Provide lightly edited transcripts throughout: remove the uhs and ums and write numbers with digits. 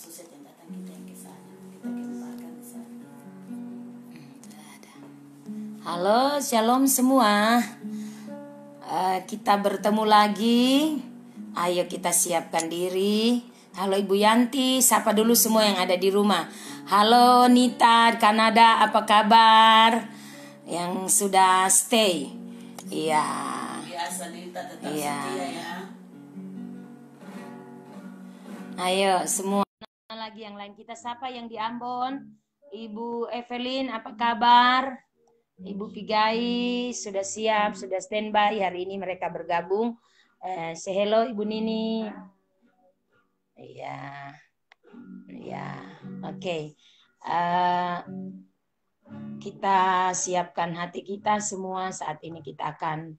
susah yang datang kita yang ke sana. Kita kembangkan ke sana. Ada. Halo, shalom semua. Kita bertemu lagi. Ayo kita siapkan diri. Halo Ibu Yanti, sapa dulu semua yang ada di rumah. Halo Nita, Kanada, apa kabar? Yang sudah stay. Iya. Biasa Nita tetap Iya. setia ya. Ayo semua lagi yang lain kita sapa yang di Ambon. Ibu Evelyn, apa kabar? Ibu Pigai sudah siap, sudah standby. Hari ini mereka bergabung. Say hello Ibu Nini. Iya, iya, oke. Kita siapkan hati kita semua. Saat ini kita akan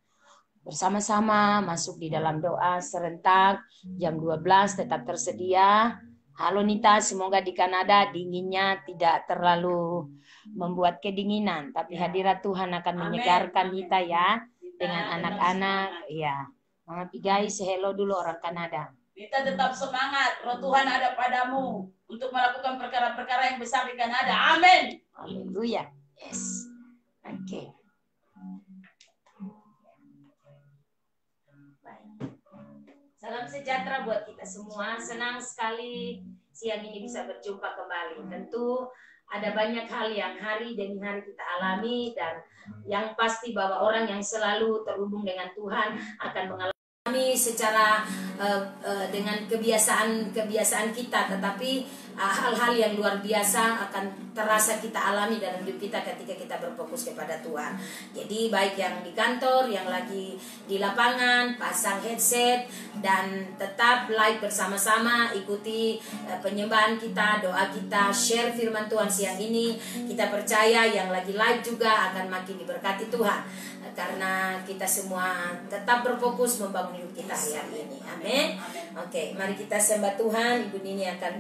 bersama-sama masuk di dalam doa serentak jam 12 tetap tersedia. Halo Nita, semoga di Kanada dinginnya tidak terlalu membuat kedinginan, tapi hadirat Tuhan akan menyegarkan Nita ya dengan anak-anak. Ya, Mama Pigai, say hello dulu orang Kanada. Nita tetap semangat, roh Tuhan ada padamu untuk melakukan perkara-perkara yang besar di Kanada. Amin. Haleluya. Yes. Oke. Salam sejahtera buat kita semua. Senang sekali siang ini bisa berjumpa kembali. Tentu ada banyak hal yang hari demi hari kita alami, dan yang pasti bahwa orang yang selalu terhubung dengan Tuhan akan mengalami secara dengan kebiasaan kita, tetapi hal-hal yang luar biasa akan terasa kita alami dalam hidup kita ketika kita berfokus kepada Tuhan. Jadi baik yang di kantor, yang lagi di lapangan, pasang headset dan tetap live bersama-sama, ikuti penyembahan kita, doa kita, share firman Tuhan siang ini. Kita percaya yang lagi live juga akan makin diberkati Tuhan, karena kita semua tetap berfokus membangun hidup kita hari ini. Amin. Oke, mari kita sembah Tuhan. Ibu Nini akan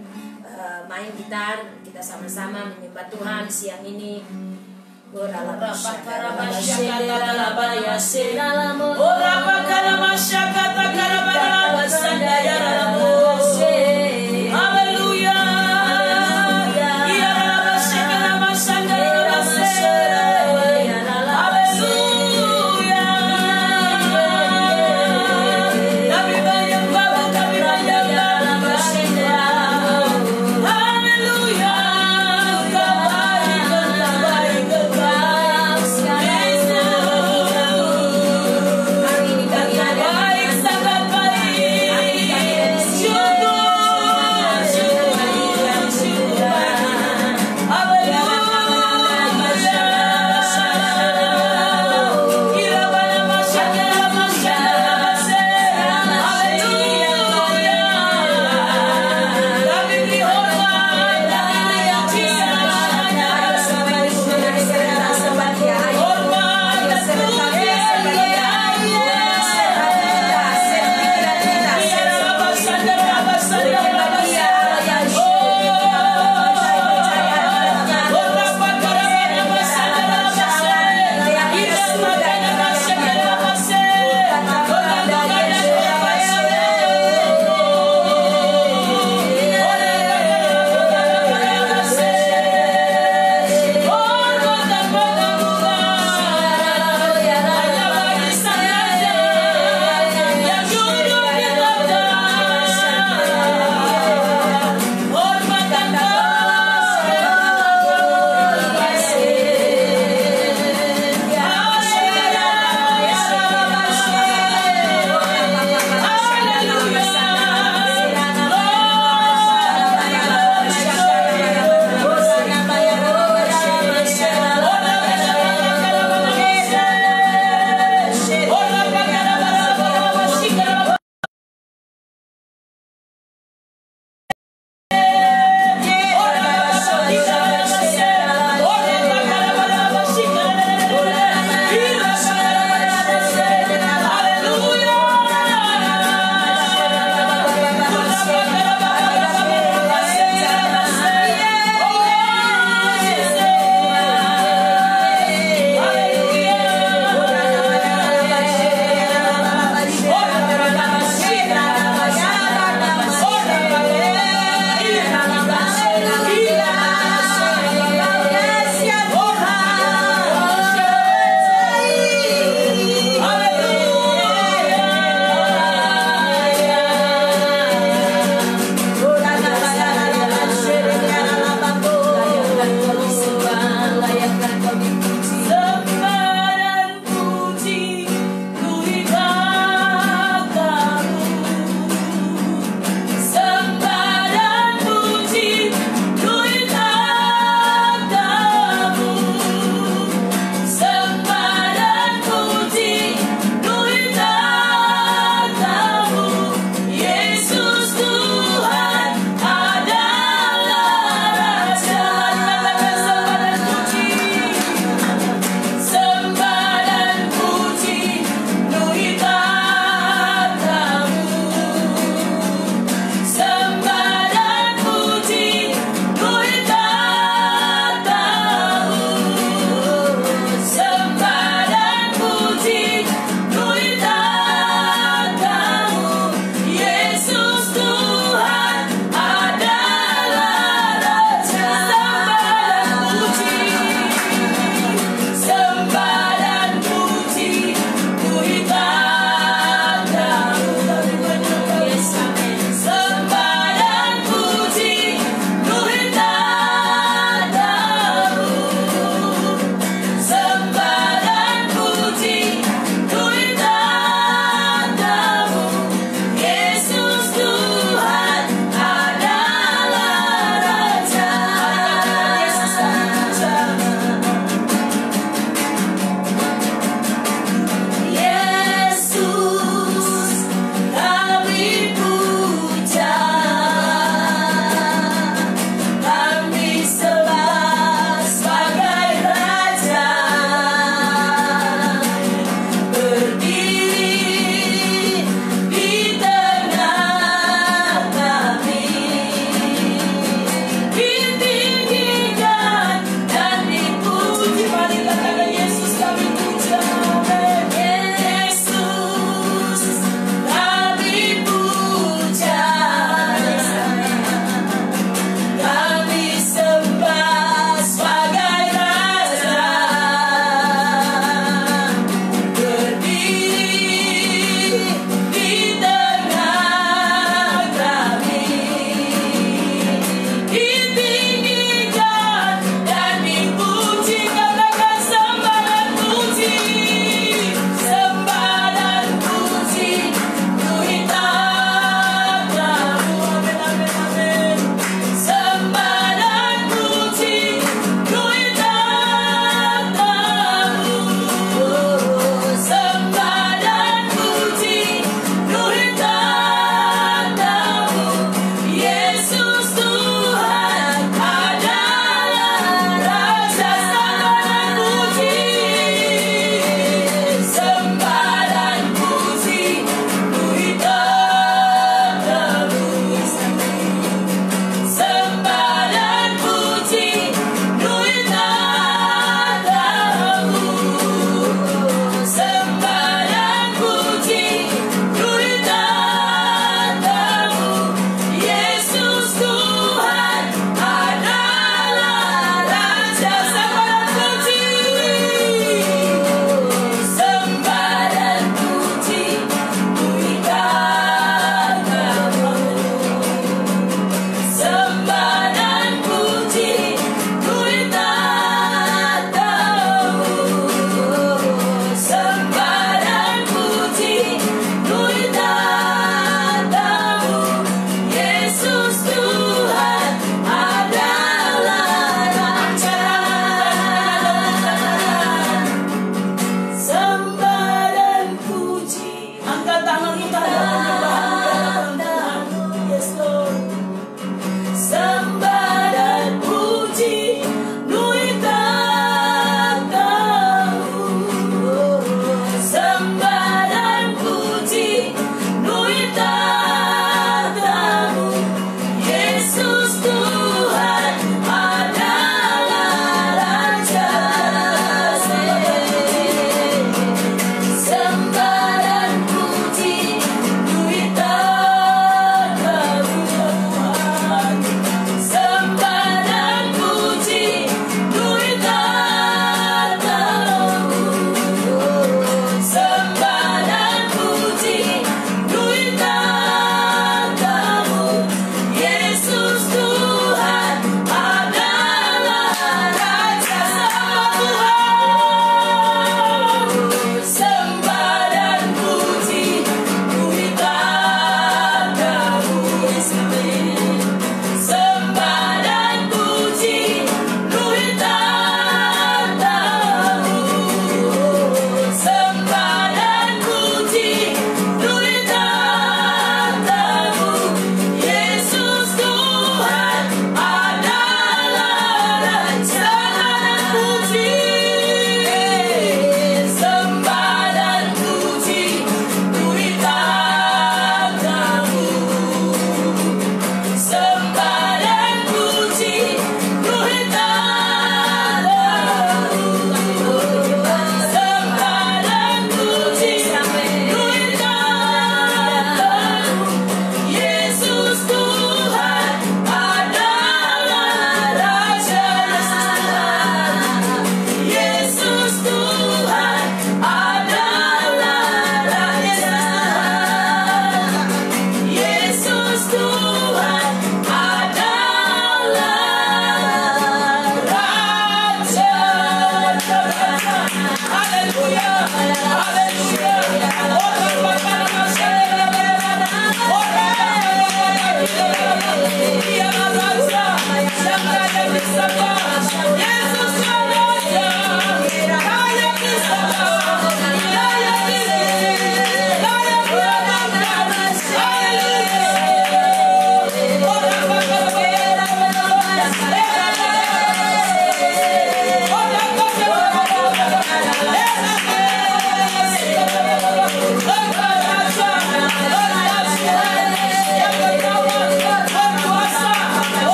main gitar. Kita sama-sama menyembah Tuhan siang ini.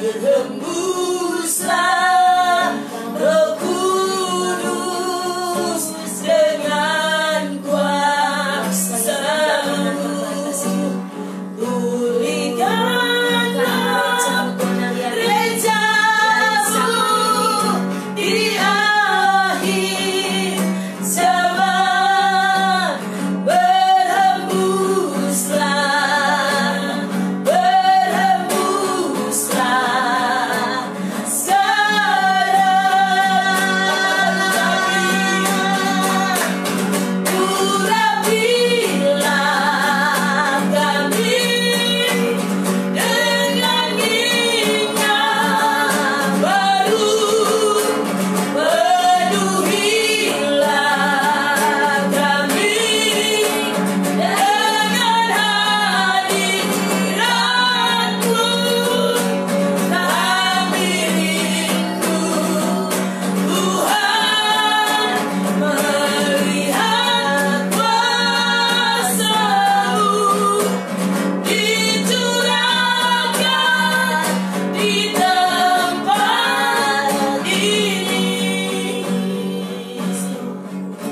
Berhembuslah Roh Kudus dengan kuasa-Mu. Pulihkanlah gereja-Mu di akhir zaman. Berhembuslah sekarang. Urapilah kami dengan minyak baru. Penuhilah kami dengan hadirat-Mu. Kami rindu Tuhan melihat kuasa-Mu dicurahkan di tempat ini.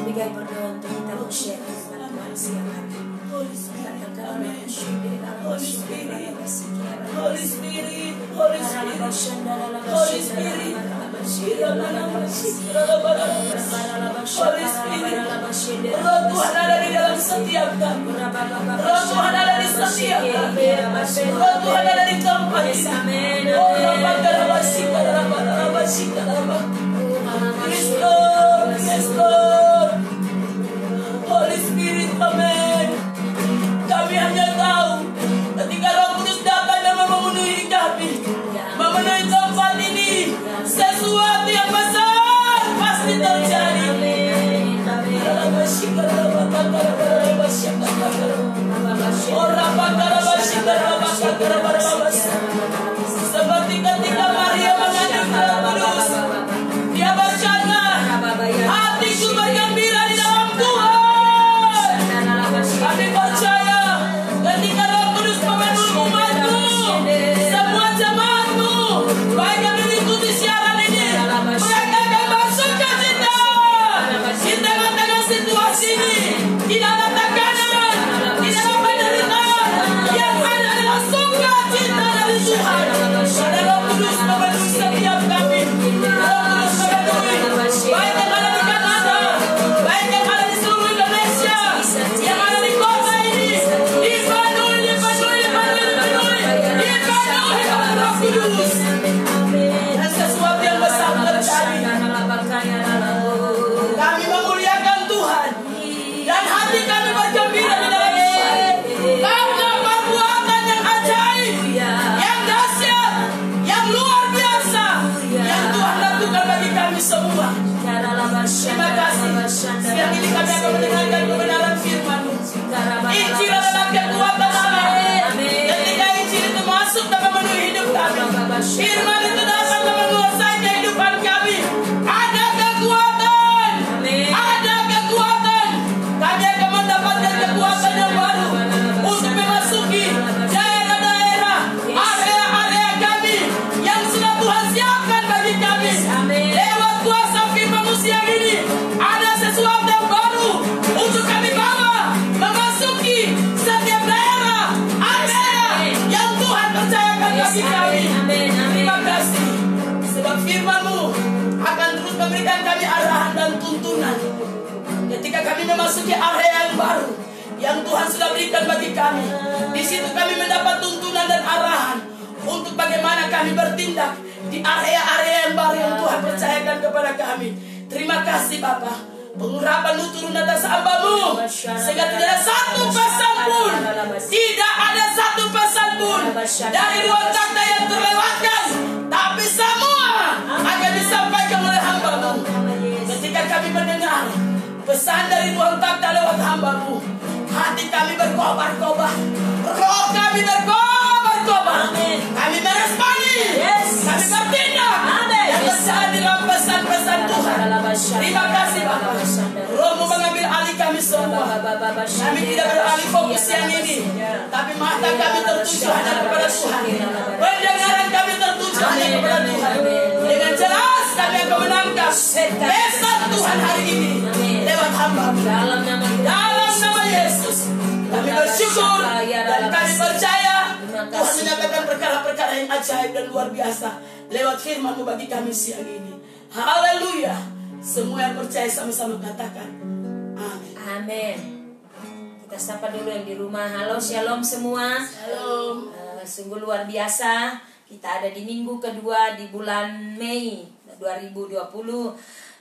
Bigai berdoa untuk kita share firman Tuhan siang hari. Holy Spirit, Katakanlah syukur dalam Holy Spirit, Holy Spirit, Holy Spirit, Holy Spirit, Holy Spirit, Roh Tuhan ada di dalam setiap kami. Roh Tuhan ada di setiap kami. Roh Tuhan ada di tempat ini. Oh, Yes, Lord, yes, Lord. Holy Spirit, amen. Kami hanya tahu ketika Roh Kudus datang dan memenuhi kami, memenuhi tempat ini, sesuatu yang besar pasti terjadi. Seperti ketika Maria mengandung Roh Kudus, dia berkata, hatiku bergembira di dalam Tuhan. Kami percaya ketika Roh Kudus memenuhi umat-Mu, semua jemaat-Mu, baik yang mengikuti siaran ini, mereka akan masukkan cinta di tengah-tengah situasi ini, di dalam tekanan, di dalam penderitaan, yang ada adalah sukacita dari Tuhan. Pada Roh Kudus memenuhi setiap kami. Roh Kudus memenuhi baik yang ada di Kanada, baik yang ada di seluruh Indonesia, yang ada di kota ini, dipenuhi oleh Roh Kudus. Dan sesuatu yang besar terjadi. Kami memuliakan Tuhan dan hati kami bergembira di dalam Tuhan. Karena perbuatan yang ajaib, yang dahsyat, yang luar biasa, yang Tuhan lakukan bagi kami semua. Terima kasih. Siang ini kami akan mendengarkan kebenaran firman-Mu. Injil adalah kekuatan Allah. Ketika Injil itu masuk dan memenuhi hidup kami, firman itu datang dan menguasai kehidupan kami. Ada kekuatan, ada kekuatan. Kami akan mendapatkan kekuatan yang baru untuk memasuki daerah-daerah, area-area kami yang sudah Tuhan siapkan bagi kami. Lewat kuasa firman-Mu siang ini, ada sesuatu yang baru untuk kami bawa memasuki setiap daerah, area yang Tuhan percayakan bagi kami. Terima kasih sebab firman-Mu akan terus memberikan kami arahan dan tuntunan ketika kami memasuki area yang baru yang Tuhan sudah berikan bagi kami. Di situ kami mendapat tuntunan dan arahan untuk bagaimana kami bertindak di area-area yang baru yang Tuhan percayakan kepada kami. Terima kasih Bapa. Pengurapan-Mu turun atas hamba-Mu, sehingga tidak ada satu pesan pun, tidak ada satu pesan pun dari ruang takhta yang terlewatkan, tapi semua akan disampaikan oleh hamba-Mu. Ketika kami mendengar pesan dari ruang takhta lewat hamba-Mu, hati kami berkobar-kobar, roh kami berkobar-kobar. Kami meresponi, kami bertindak yang besar di dalam pesan-pesan Tuhan. Terima kasih Bapak. Roh-Mu mengambil alih kami semua. Kami tidak beralih fokus yang ini, tapi mata kami tertuju hanya kepada Tuhan. Pendengaran kami tertuju hamba. Dalam nama Dalam nama Yesus kami bersyukur dan kami percaya Tuhan menyatakan perkara-perkara yang ajaib dan luar biasa lewat firman-Mu bagi kami siang ini. Haleluya. Semua yang percaya sama-sama katakan amin. Amin. Kita sapa dulu yang di rumah. Halo, shalom semua. Shalom. Sungguh luar biasa. Kita ada di minggu kedua di bulan Mei 2020.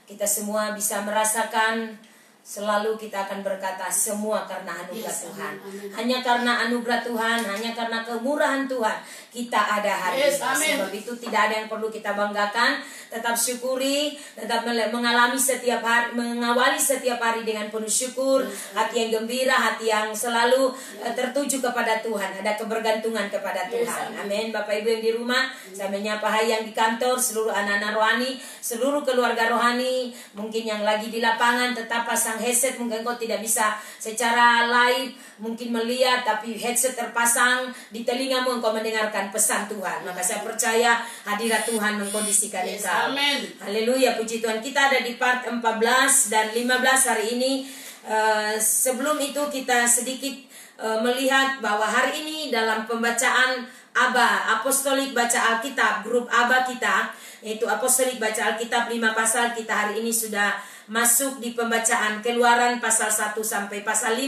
Kita semua bisa merasakan, selalu kita akan berkata semua karena anugerah Tuhan. Hanya karena anugerah Tuhan, hanya karena kemurahan Tuhan kita ada hari ini. Sebab itu tidak ada yang perlu kita banggakan. Tetap syukuri, tetap mengalami setiap hari, mengawali setiap hari dengan penuh syukur, hati yang gembira, hati yang selalu tertuju kepada Tuhan. Ada kebergantungan kepada Tuhan. Amin. Bapak Ibu yang di rumah, saya menyapa hai yang di kantor, seluruh anak-anak rohani, seluruh keluarga rohani, mungkin yang lagi di lapangan tetap pasang headset. Mungkin kau tidak bisa secara live mungkin melihat, tapi headset terpasang di telingamu, engkau mendengarkan pesan Tuhan. Maka saya percaya hadirat Tuhan mengkondisikan engkau. Amin. Haleluya, puji Tuhan. Kita ada di part 14 dan 15 hari ini. Sebelum itu kita sedikit melihat bahwa hari ini dalam pembacaan ABA, Apostolik Baca Alkitab, grup ABA kita, yaitu Apostolik Baca Alkitab 5 pasal, kita hari ini sudah masuk di pembacaan Keluaran pasal 1 sampai pasal 5.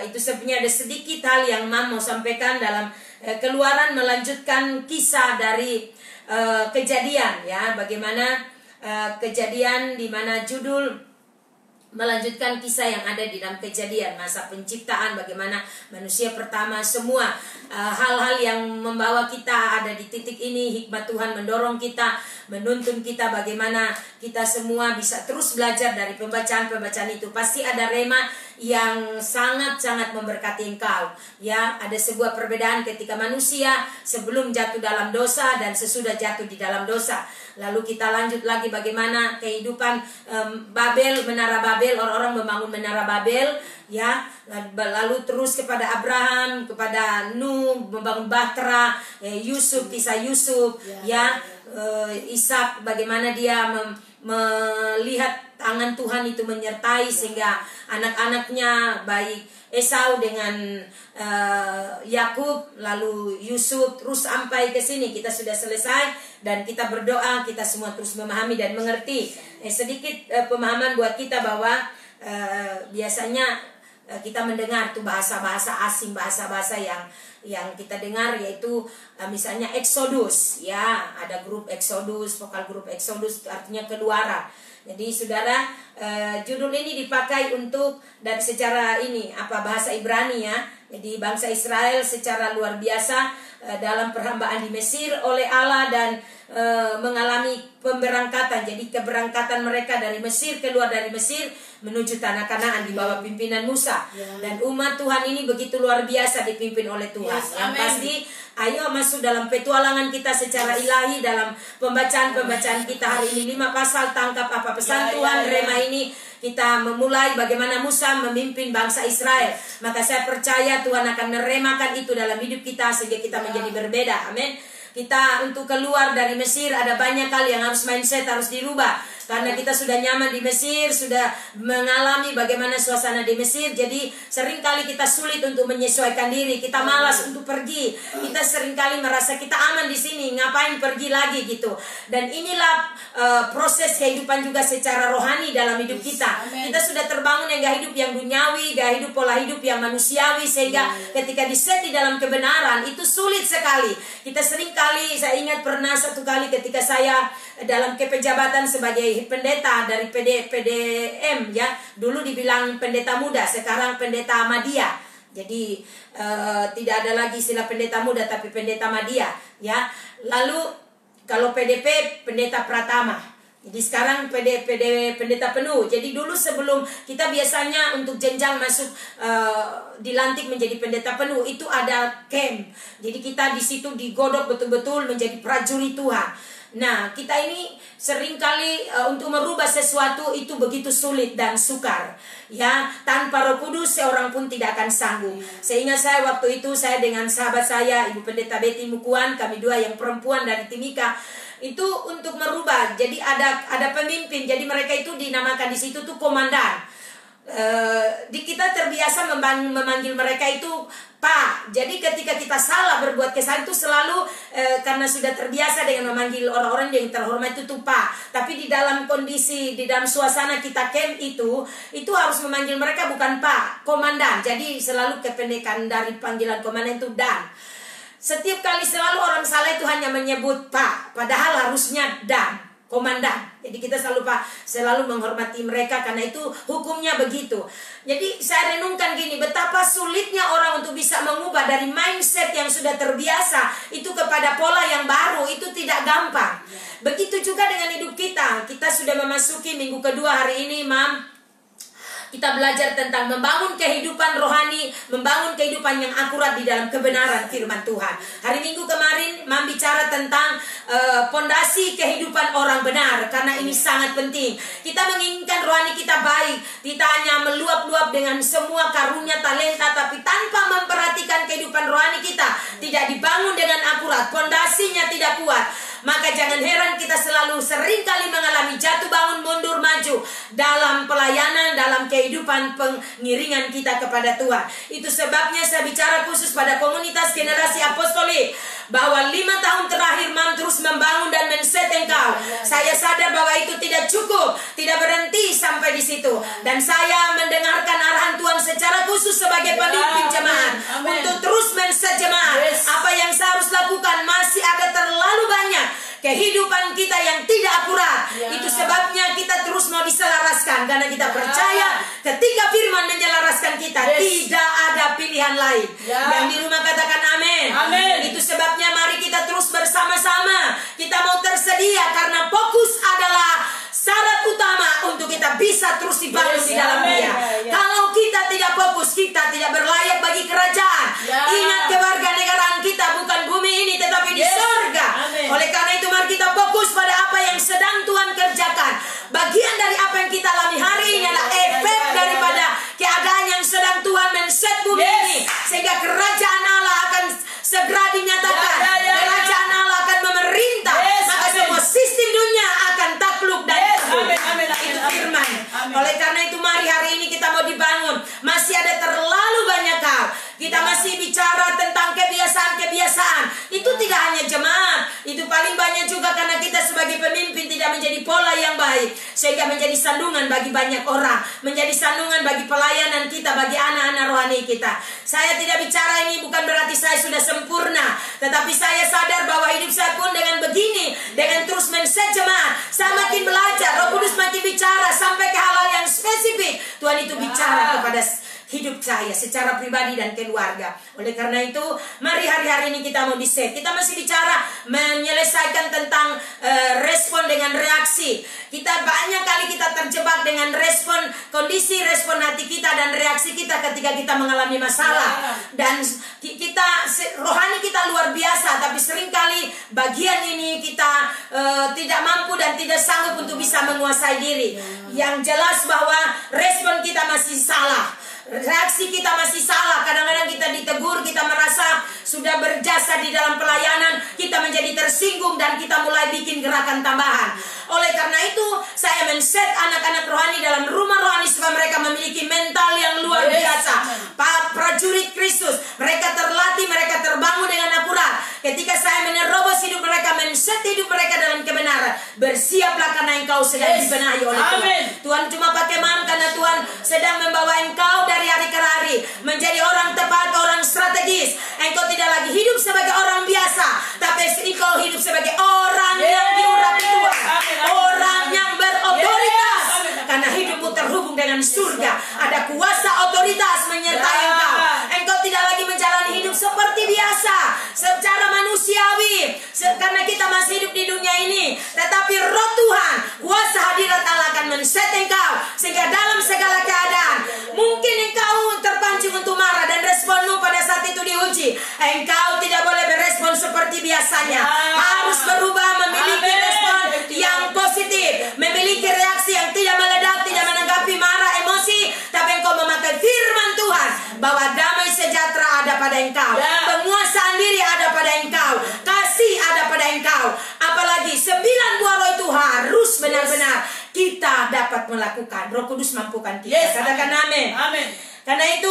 Itu sebenarnya ada sedikit hal yang mau sampaikan dalam Keluaran, melanjutkan kisah dari Kejadian, ya, bagaimana Kejadian di mana judul melanjutkan kisah yang ada di dalam Kejadian, masa penciptaan, bagaimana manusia pertama, semua hal-hal yang membawa kita ada di titik ini. Hikmat Tuhan mendorong kita, menuntun kita bagaimana kita semua bisa terus belajar dari pembacaan-pembacaan itu. Pasti ada rema yang sangat-sangat memberkati engkau, ya. Ada sebuah perbedaan ketika manusia sebelum jatuh dalam dosa dan sesudah jatuh di dalam dosa. Lalu kita lanjut lagi bagaimana kehidupan Babel, menara Babel, orang-orang membangun menara Babel, ya. Lalu terus kepada Abraham, kepada Nuh, membangun Bahtera, Yusuf, kisah Yusuf, ya. Ishak, bagaimana dia melihat tangan Tuhan itu menyertai sehingga anak-anaknya, baik Esau dengan Yakub, lalu Yusuf, terus sampai ke sini kita sudah selesai dan kita berdoa, kita semua terus memahami dan mengerti. Sedikit pemahaman buat kita bahwa biasanya kita mendengar tuh bahasa-bahasa asing, bahasa-bahasa yang kita dengar, yaitu misalnya Exodus, ya, ada grup Exodus, vokal grup Exodus artinya keluaran. Jadi saudara, judul ini dipakai untuk dari secara ini bahasa Ibrani, ya. Jadi bangsa Israel secara luar biasa dalam perhambaan di Mesir oleh Allah dan mengalami pemberangkatan. Jadi keberangkatan mereka dari Mesir, keluar dari Mesir menuju tanah Kanaan di bawah pimpinan Musa. Dan umat Tuhan ini begitu luar biasa dipimpin oleh Tuhan. Yang pasti, ayo masuk dalam petualangan kita secara ilahi dalam pembacaan-pembacaan kita hari ini. 5 pasal, tangkap apa pesan Tuhan. Rema ini kita memulai bagaimana Musa memimpin bangsa Israel. Maka saya percaya Tuhan akan meremakan itu dalam hidup kita sehingga kita menjadi berbeda. Amin. Kita untuk keluar dari Mesir ada banyak hal yang harus mindset harus dirubah. Karena kita sudah nyaman di Mesir, sudah mengalami bagaimana suasana di Mesir. Jadi seringkali kita sulit untuk menyesuaikan diri. Kita malas untuk pergi. Kita seringkali merasa kita aman di sini, ngapain pergi lagi gitu. Dan inilah proses kehidupan juga secara rohani dalam hidup kita. Kita sudah terbangun yang gaya hidup yang duniawi, gaya hidup pola hidup yang manusiawi, sehingga ketika diset di dalam kebenaran itu sulit sekali. Kita seringkali, saya ingat pernah satu kali ketika saya dalam kepejabatan sebagai pendeta dari PDM, ya. Dulu dibilang pendeta muda, sekarang pendeta Ahmadiyah. Jadi tidak ada lagi istilah pendeta muda tapi pendeta Ahmadiyah, ya. Lalu kalau PDP pendeta Pratama. Jadi sekarang pendeta penuh. Jadi dulu sebelum kita biasanya untuk jenjang masuk dilantik menjadi pendeta penuh itu ada camp. Jadi kita di situ digodok betul-betul menjadi prajurit Tuhan. Nah, kita ini seringkali untuk merubah sesuatu itu begitu sulit dan sukar, ya. Tanpa Roh Kudus seorang pun tidak akan sanggup. Sehingga saya waktu itu saya dengan sahabat saya Ibu Pendeta Betty Mukuan, kami dua yang perempuan dari Timika, itu untuk merubah. Jadi ada pemimpin. Jadi mereka itu dinamakan di situ tuh komandan. kita terbiasa memanggil mereka itu Pak. Jadi ketika kita salah berbuat kesalahan itu selalu karena sudah terbiasa dengan memanggil orang-orang yang terhormat itu tuh Pak. Tapi di dalam kondisi, di dalam suasana kita camp itu harus memanggil mereka bukan Pak, Komandan. Jadi selalu kependekan dari panggilan komandan itu Dan. Setiap kali selalu orang salah itu hanya menyebut Pak, padahal harusnya Dan, Komandan. Jadi kita selalu menghormati mereka karena itu hukumnya begitu. Jadi saya renungkan gini, betapa sulitnya orang untuk bisa mengubah dari mindset yang sudah terbiasa itu kepada pola yang baru, itu tidak gampang. Begitu juga dengan hidup kita. Kita sudah memasuki minggu kedua hari ini, Mam. Kita belajar tentang membangun kehidupan rohani, membangun kehidupan yang akurat di dalam kebenaran firman Tuhan. Hari Minggu kemarin Mam bicara tentang pondasi kehidupan orang benar, karena ini sangat penting. Kita menginginkan rohani kita baik, kita hanya meluap-luap dengan semua karunia talenta, tapi tanpa memperhatikan kehidupan rohani kita tidak dibangun dengan akurat, pondasinya tidak kuat. Maka jangan heran kita sering kali mengalami jatuh bangun mundur maju dalam pelayanan, dalam kehidupan pengiringan kita kepada Tuhan. Itu sebabnya saya bicara khusus pada komunitas generasi apostolik, bahwa 5 tahun terakhir Mam terus membangun dan men-set engkau. Saya sadar bahwa itu tidak cukup, tidak berhenti sampai di situ. Dan saya mendengarkan arahan Tuhan secara khusus sebagai pemimpin jemaat untuk terus men-set jemaat. Apa yang saya harus lakukan, masih ada terlalu banyak kehidupan kita yang tidak akurat. Itu sebabnya kita terus mau diselaraskan, karena kita percaya ketika firman menyelaraskan kita, tidak ada pilihan lain. Yang di rumah katakan amin. Itu sebabnya mari kita terus bersama-sama, kita mau tersedia, karena fokus adalah syarat utama untuk kita bisa terus dibangun di dalam Dia. Kalau kita tidak fokus, kita tidak berlayak bagi kerajaan. Ingat, kewarganegaraan kita bukan bumi ini tetapi di surga. Oleh karena itu mari kita fokus pada apa yang sedang Tuhan kerjakan. Bagian dari apa yang kita alami hari ini adalah efek daripada keadaan yang sedang Tuhan men-set bumi ini, sehingga kerajaan Allah akan segera dinyatakan. Kerajaan Allah akan memerintah, maka semua sistem dunia akan takluk dan itu firman. Oleh karena itu mari hari ini kita mau dibangun. Masih ada terlalu banyak hal. Kita masih bicara tentang kebiasaan-kebiasaan. Itu tidak hanya jemaat, itu paling banyak juga karena kita sebagai pemimpin tidak menjadi pola yang baik, sehingga menjadi sandungan bagi banyak orang, menjadi sandungan bagi pelayanan kita, bagi anak-anak rohani kita. Saya tidak bicara ini bukan berarti saya sudah sempurna, tetapi saya sadar bahwa hidup saya pun dengan begini, dengan terus men-set jemaat, saya makin belajar, Roh Kudus makin bicara sampai ke hal-hal yang spesifik. Tuhan itu bicara kepada hidup saya secara pribadi dan keluarga. Oleh karena itu mari hari-hari ini kita mau di-set. Kita masih bicara menyelesaikan tentang respon dengan reaksi. Kita banyak kali kita terjebak dengan kondisi respon hati kita dan reaksi kita ketika kita mengalami masalah. Dan kita rohani kita luar biasa, tapi seringkali bagian ini kita tidak mampu dan tidak sanggup untuk bisa menguasai diri. Yang jelas bahwa respon kita masih salah, reaksi kita masih salah. Kadang-kadang kita ditegur, kita merasa sudah berjasa di dalam pelayanan, kita menjadi tersinggung dan kita mulai bikin gerakan tambahan. Oleh karena itu saya men-set anak-anak rohani dalam rumah rohani supaya mereka memiliki mental yang luar biasa. Prajurit Kristus, mereka terlatih, mereka terbangun dengan akurat. Ketika saya menerobos hidup mereka, men-set hidup mereka dalam kebenaran, bersiaplah karena engkau sedang dibenahi oleh Tuhan. Tuhan cuma pakai Mam karena Tuhan sedang membawa engkau dari hari ke hari menjadi orang tepat, orang strategis. Engkau tidak lagi hidup sebagai orang biasa, tapi engkau hidup sebagai orang yang diurapi Tuhan, orang yang berotoritas, karena hidupmu terhubung dengan surga. Ada kuasa otoritas menyertai engkau. Engkau tidak lagi menjalani hidup seperti biasa, secara manusiawi, karena kita masih hidup di dunia ini. Tetapi Roh Tuhan, kuasa hadirat Allah akan men-set engkau, sehingga dalam segala keadaan, mungkin engkau terpancing untuk marah dan responmu pada saat itu diuji, engkau tidak boleh berespon seperti biasanya. Harus berubah, memiliki respon yang positif, memiliki reaksi yang tidak meledak, tidak menanggapi marah, emosi, tapi engkau memakai firman Tuhan bahwa damai sejahtera ada pada engkau, penguasaan diri ada pada engkau, kasih ada pada engkau. Apalagi 9 buah roh itu harus benar-benar kita dapat melakukan. Roh Kudus mampukan kita. Yes, Katakan amin. Amin. Karena itu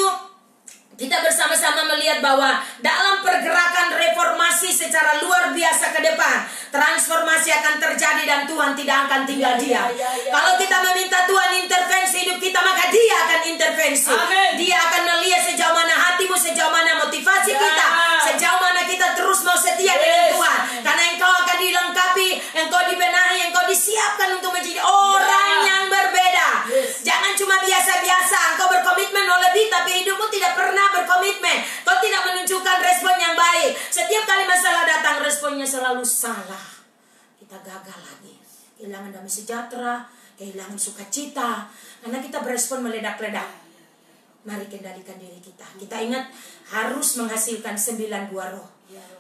kita bersama-sama melihat bahwa dalam pergerakan reformasi secara luar biasa ke depan, transformasi akan terjadi dan Tuhan tidak akan tinggal diam. Kalau kita meminta Tuhan intervensi hidup kita, maka Dia akan intervensi. Amin. Dia akan melihat sejauh mana hatimu, sejauh mana motivasi kita, sejauh mana kita terus mau setia dengan Tuhan. Karena engkau akan dilengkapi, engkau dibenahi, engkau disiapkan untuk menjadi orang yang berbeda. Jangan cuma biasa-biasa, engkau berkomitmen mau lebih, tapi hidupmu tidak pernah berkomitmen. Kau tidak menunjukkan respon yang baik. Setiap kali masalah datang, responnya selalu salah. Kita gagal lagi. Kehilangan damai sejahtera, kehilangan sukacita, karena kita berespon meledak-ledak. Mari kendalikan diri kita. Kita ingat harus menghasilkan 9 buah roh.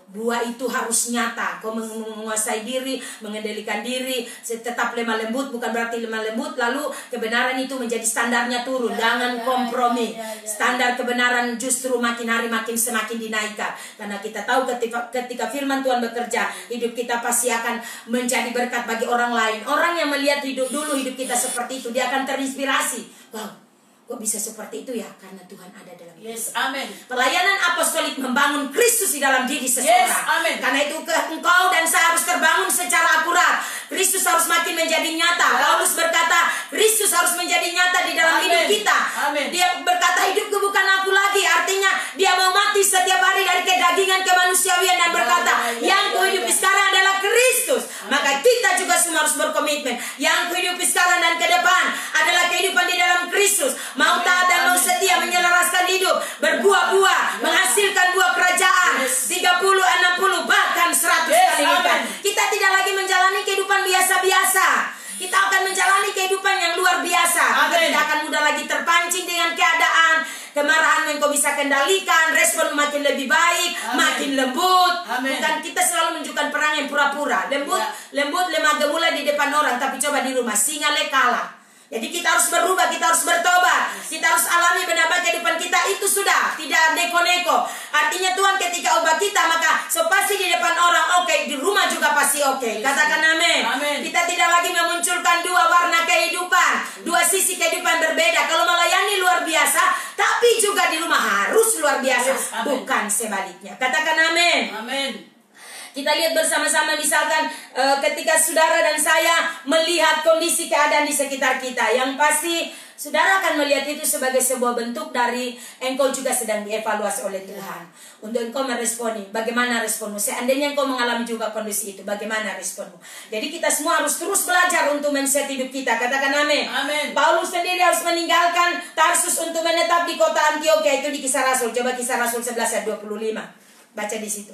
Buah itu harus nyata. Kau menguasai diri, mengendalikan diri, tetap lemah lembut, bukan berarti lemah lembut lalu kebenaran itu menjadi standarnya turun. Jangan kompromi. Standar kebenaran justru makin hari makin semakin dinaikkan. Karena kita tahu ketika firman Tuhan bekerja, hidup kita pasti akan menjadi berkat bagi orang lain. Orang yang melihat hidup kita seperti itu, dia akan terinspirasi. Wow, kok bisa seperti itu ya? Karena Tuhan ada dalam hidup. Yes, amin. Pelayanan apostolik membangun Kristus di dalam diri seseorang. Yes, amin. Karena itu engkau dan saya harus terbangun secara akurat. Kristus harus makin menjadi nyata. Paulus berkata, Kristus harus menjadi nyata di dalam hidup kita. Amin. Dia berkata, hidupku bukan aku lagi. Artinya dia mau mati setiap hari dari kedagingan kemanusiawian dan berkata, yang kuhidupi sekarang adalah Kristus. Maka kita juga semua harus berkomitmen. Yang kuhidupi sekarang dan ke depan adalah kehidupan di dalam Kristus. Mau taat dan mau setia, menyelaraskan hidup, berbuah-buah, menghasilkan buah kerajaan 30, 60, bahkan 100 kali lipat. Kita tidak lagi menjalani kehidupan biasa-biasa. Kita akan menjalani kehidupan yang luar biasa. Kita tidak akan mudah lagi terpancing dengan keadaan. Kemarahan yang kau bisa kendalikan, respon makin lebih baik, makin lembut. Bukan kita selalu menunjukkan perang yang pura-pura. Lembut, lemah gemulai di depan orang, tapi coba di rumah singa lekala. Jadi kita harus berubah, kita harus bertobat, kita harus alami benar-benar kehidupan kita itu sudah tidak neko-neko. Artinya Tuhan ketika ubah kita, maka pasti di depan orang oke, di rumah juga pasti oke. Katakan amin. Kita tidak lagi memunculkan dua warna kehidupan, dua sisi kehidupan berbeda. Kalau melayani luar biasa, tapi juga di rumah harus luar biasa, bukan sebaliknya. Katakan amin. Amin. Kita lihat bersama-sama misalkan ketika saudara dan saya melihat kondisi keadaan di sekitar kita, yang pasti saudara akan melihat itu sebagai sebuah bentuk dari engkau juga sedang dievaluasi oleh Tuhan. Untuk engkau meresponi, bagaimana responmu? Seandainya engkau mengalami juga kondisi itu, bagaimana responmu? Jadi kita semua harus terus belajar untuk men-set hidup kita. Katakan amin. Paulus sendiri harus meninggalkan Tarsus untuk menetap di kota Antioquia, itu di Kisah Rasul. Coba Kisah Rasul 11 ayat 25. Baca di situ.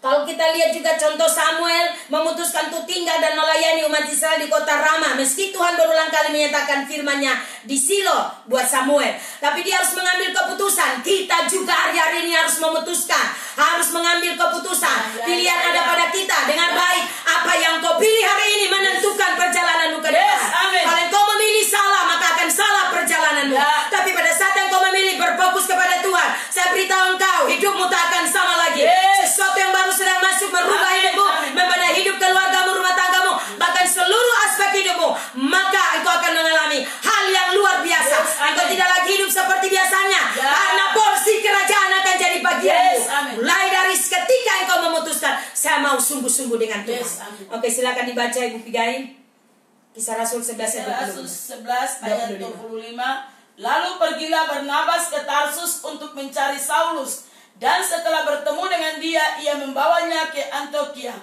Kalau kita lihat juga contoh Samuel memutuskan untuk tinggal dan melayani umat Israel di kota Rama. Meski Tuhan berulang kali menyatakan firman-Nya di Silo buat Samuel, tapi dia harus mengambil keputusan. Kita juga hari-hari ini harus memutuskan, harus mengambil keputusan. Pilihan ada pada kita. Dengan baik, apa yang kau pilih hari ini menentukan perjalananmu ke depan. Kalau kau memilih salah, maka akan salah perjalananmu. Tapi pada saat yang kau memilih berfokus kepada Tuhan, saya beritahu engkau, hidupmu tak akan sama lagi. Sesuatu yang baru sedang masuk merubah hidupmu, membenahi hidup keluargamu, rumah tanggamu, bahkan seluruh aspek hidupmu. Maka engkau akan mengalami hal yang luar biasa. Engkau tidak lagi hidup seperti biasanya, karena porsi kerajaan akan jadi bagianmu. Mulai dari ketika engkau memutuskan, saya mau sungguh-sungguh dengan Tuhan. Oke, silakan dibaca Ibu Pigai. Kisah Rasul 11 ayat 25. Lalu pergilah Barnabas ke Tarsus untuk mencari Saulus. Dan setelah bertemu dengan dia, ia membawanya ke Antioquia.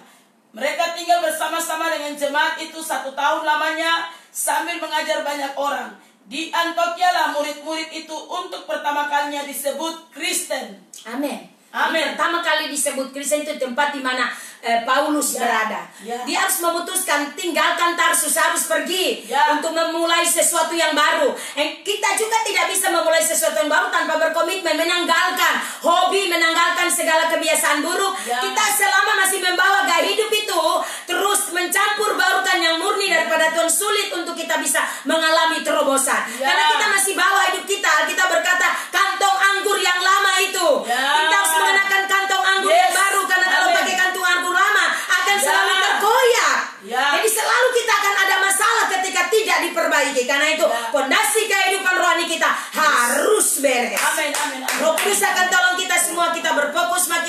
Mereka tinggal bersama-sama dengan jemaat itu 1 tahun lamanya, sambil mengajar banyak orang. Di Antioquia lah murid-murid itu untuk pertama kalinya disebut Kristen. Amin. Pertama kali disebut Kristen itu tempat di mana Paulus berada. Dia harus memutuskan tinggalkan Tarsus, harus pergi untuk memulai sesuatu yang baru. Kita juga tidak bisa memulai sesuatu yang baru tanpa berkomitmen, menanggalkan hobi, menanggalkan segala kebiasaan buruk. Kita selama masih membawa gaya hidup itu terus mencampur barukan yang murni daripada Tuhan, sulit untuk kita bisa mengalami terobosan. Karena kita masih bawa hidup kita. Kita berkata kantong anggur yang lama itu. Kita harus mengenakan kantong anggur yang baru, karena kalau pakai kantong anggur lama akan selalu tergoyak. Jadi selalu kita akan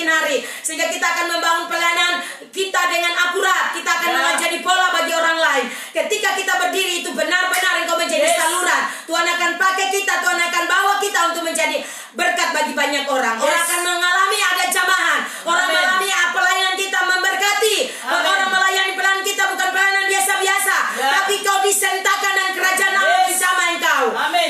semakin hari. Sehingga kita akan membangun pelayanan kita dengan akurat. Kita akan menjadi pola bagi orang lain. Ketika kita berdiri itu benar-benar engkau menjadi saluran. Tuhan akan pakai kita, Tuhan akan bawa kita untuk menjadi berkat bagi banyak orang. Orang akan mengalami ada jamahan. Orang mengalami pelayanan kita memberkati. Orang melayani pelayanan kita bukan pelayanan biasa-biasa, tapi kau disentakan dan kerajaan Allah bersama engkau.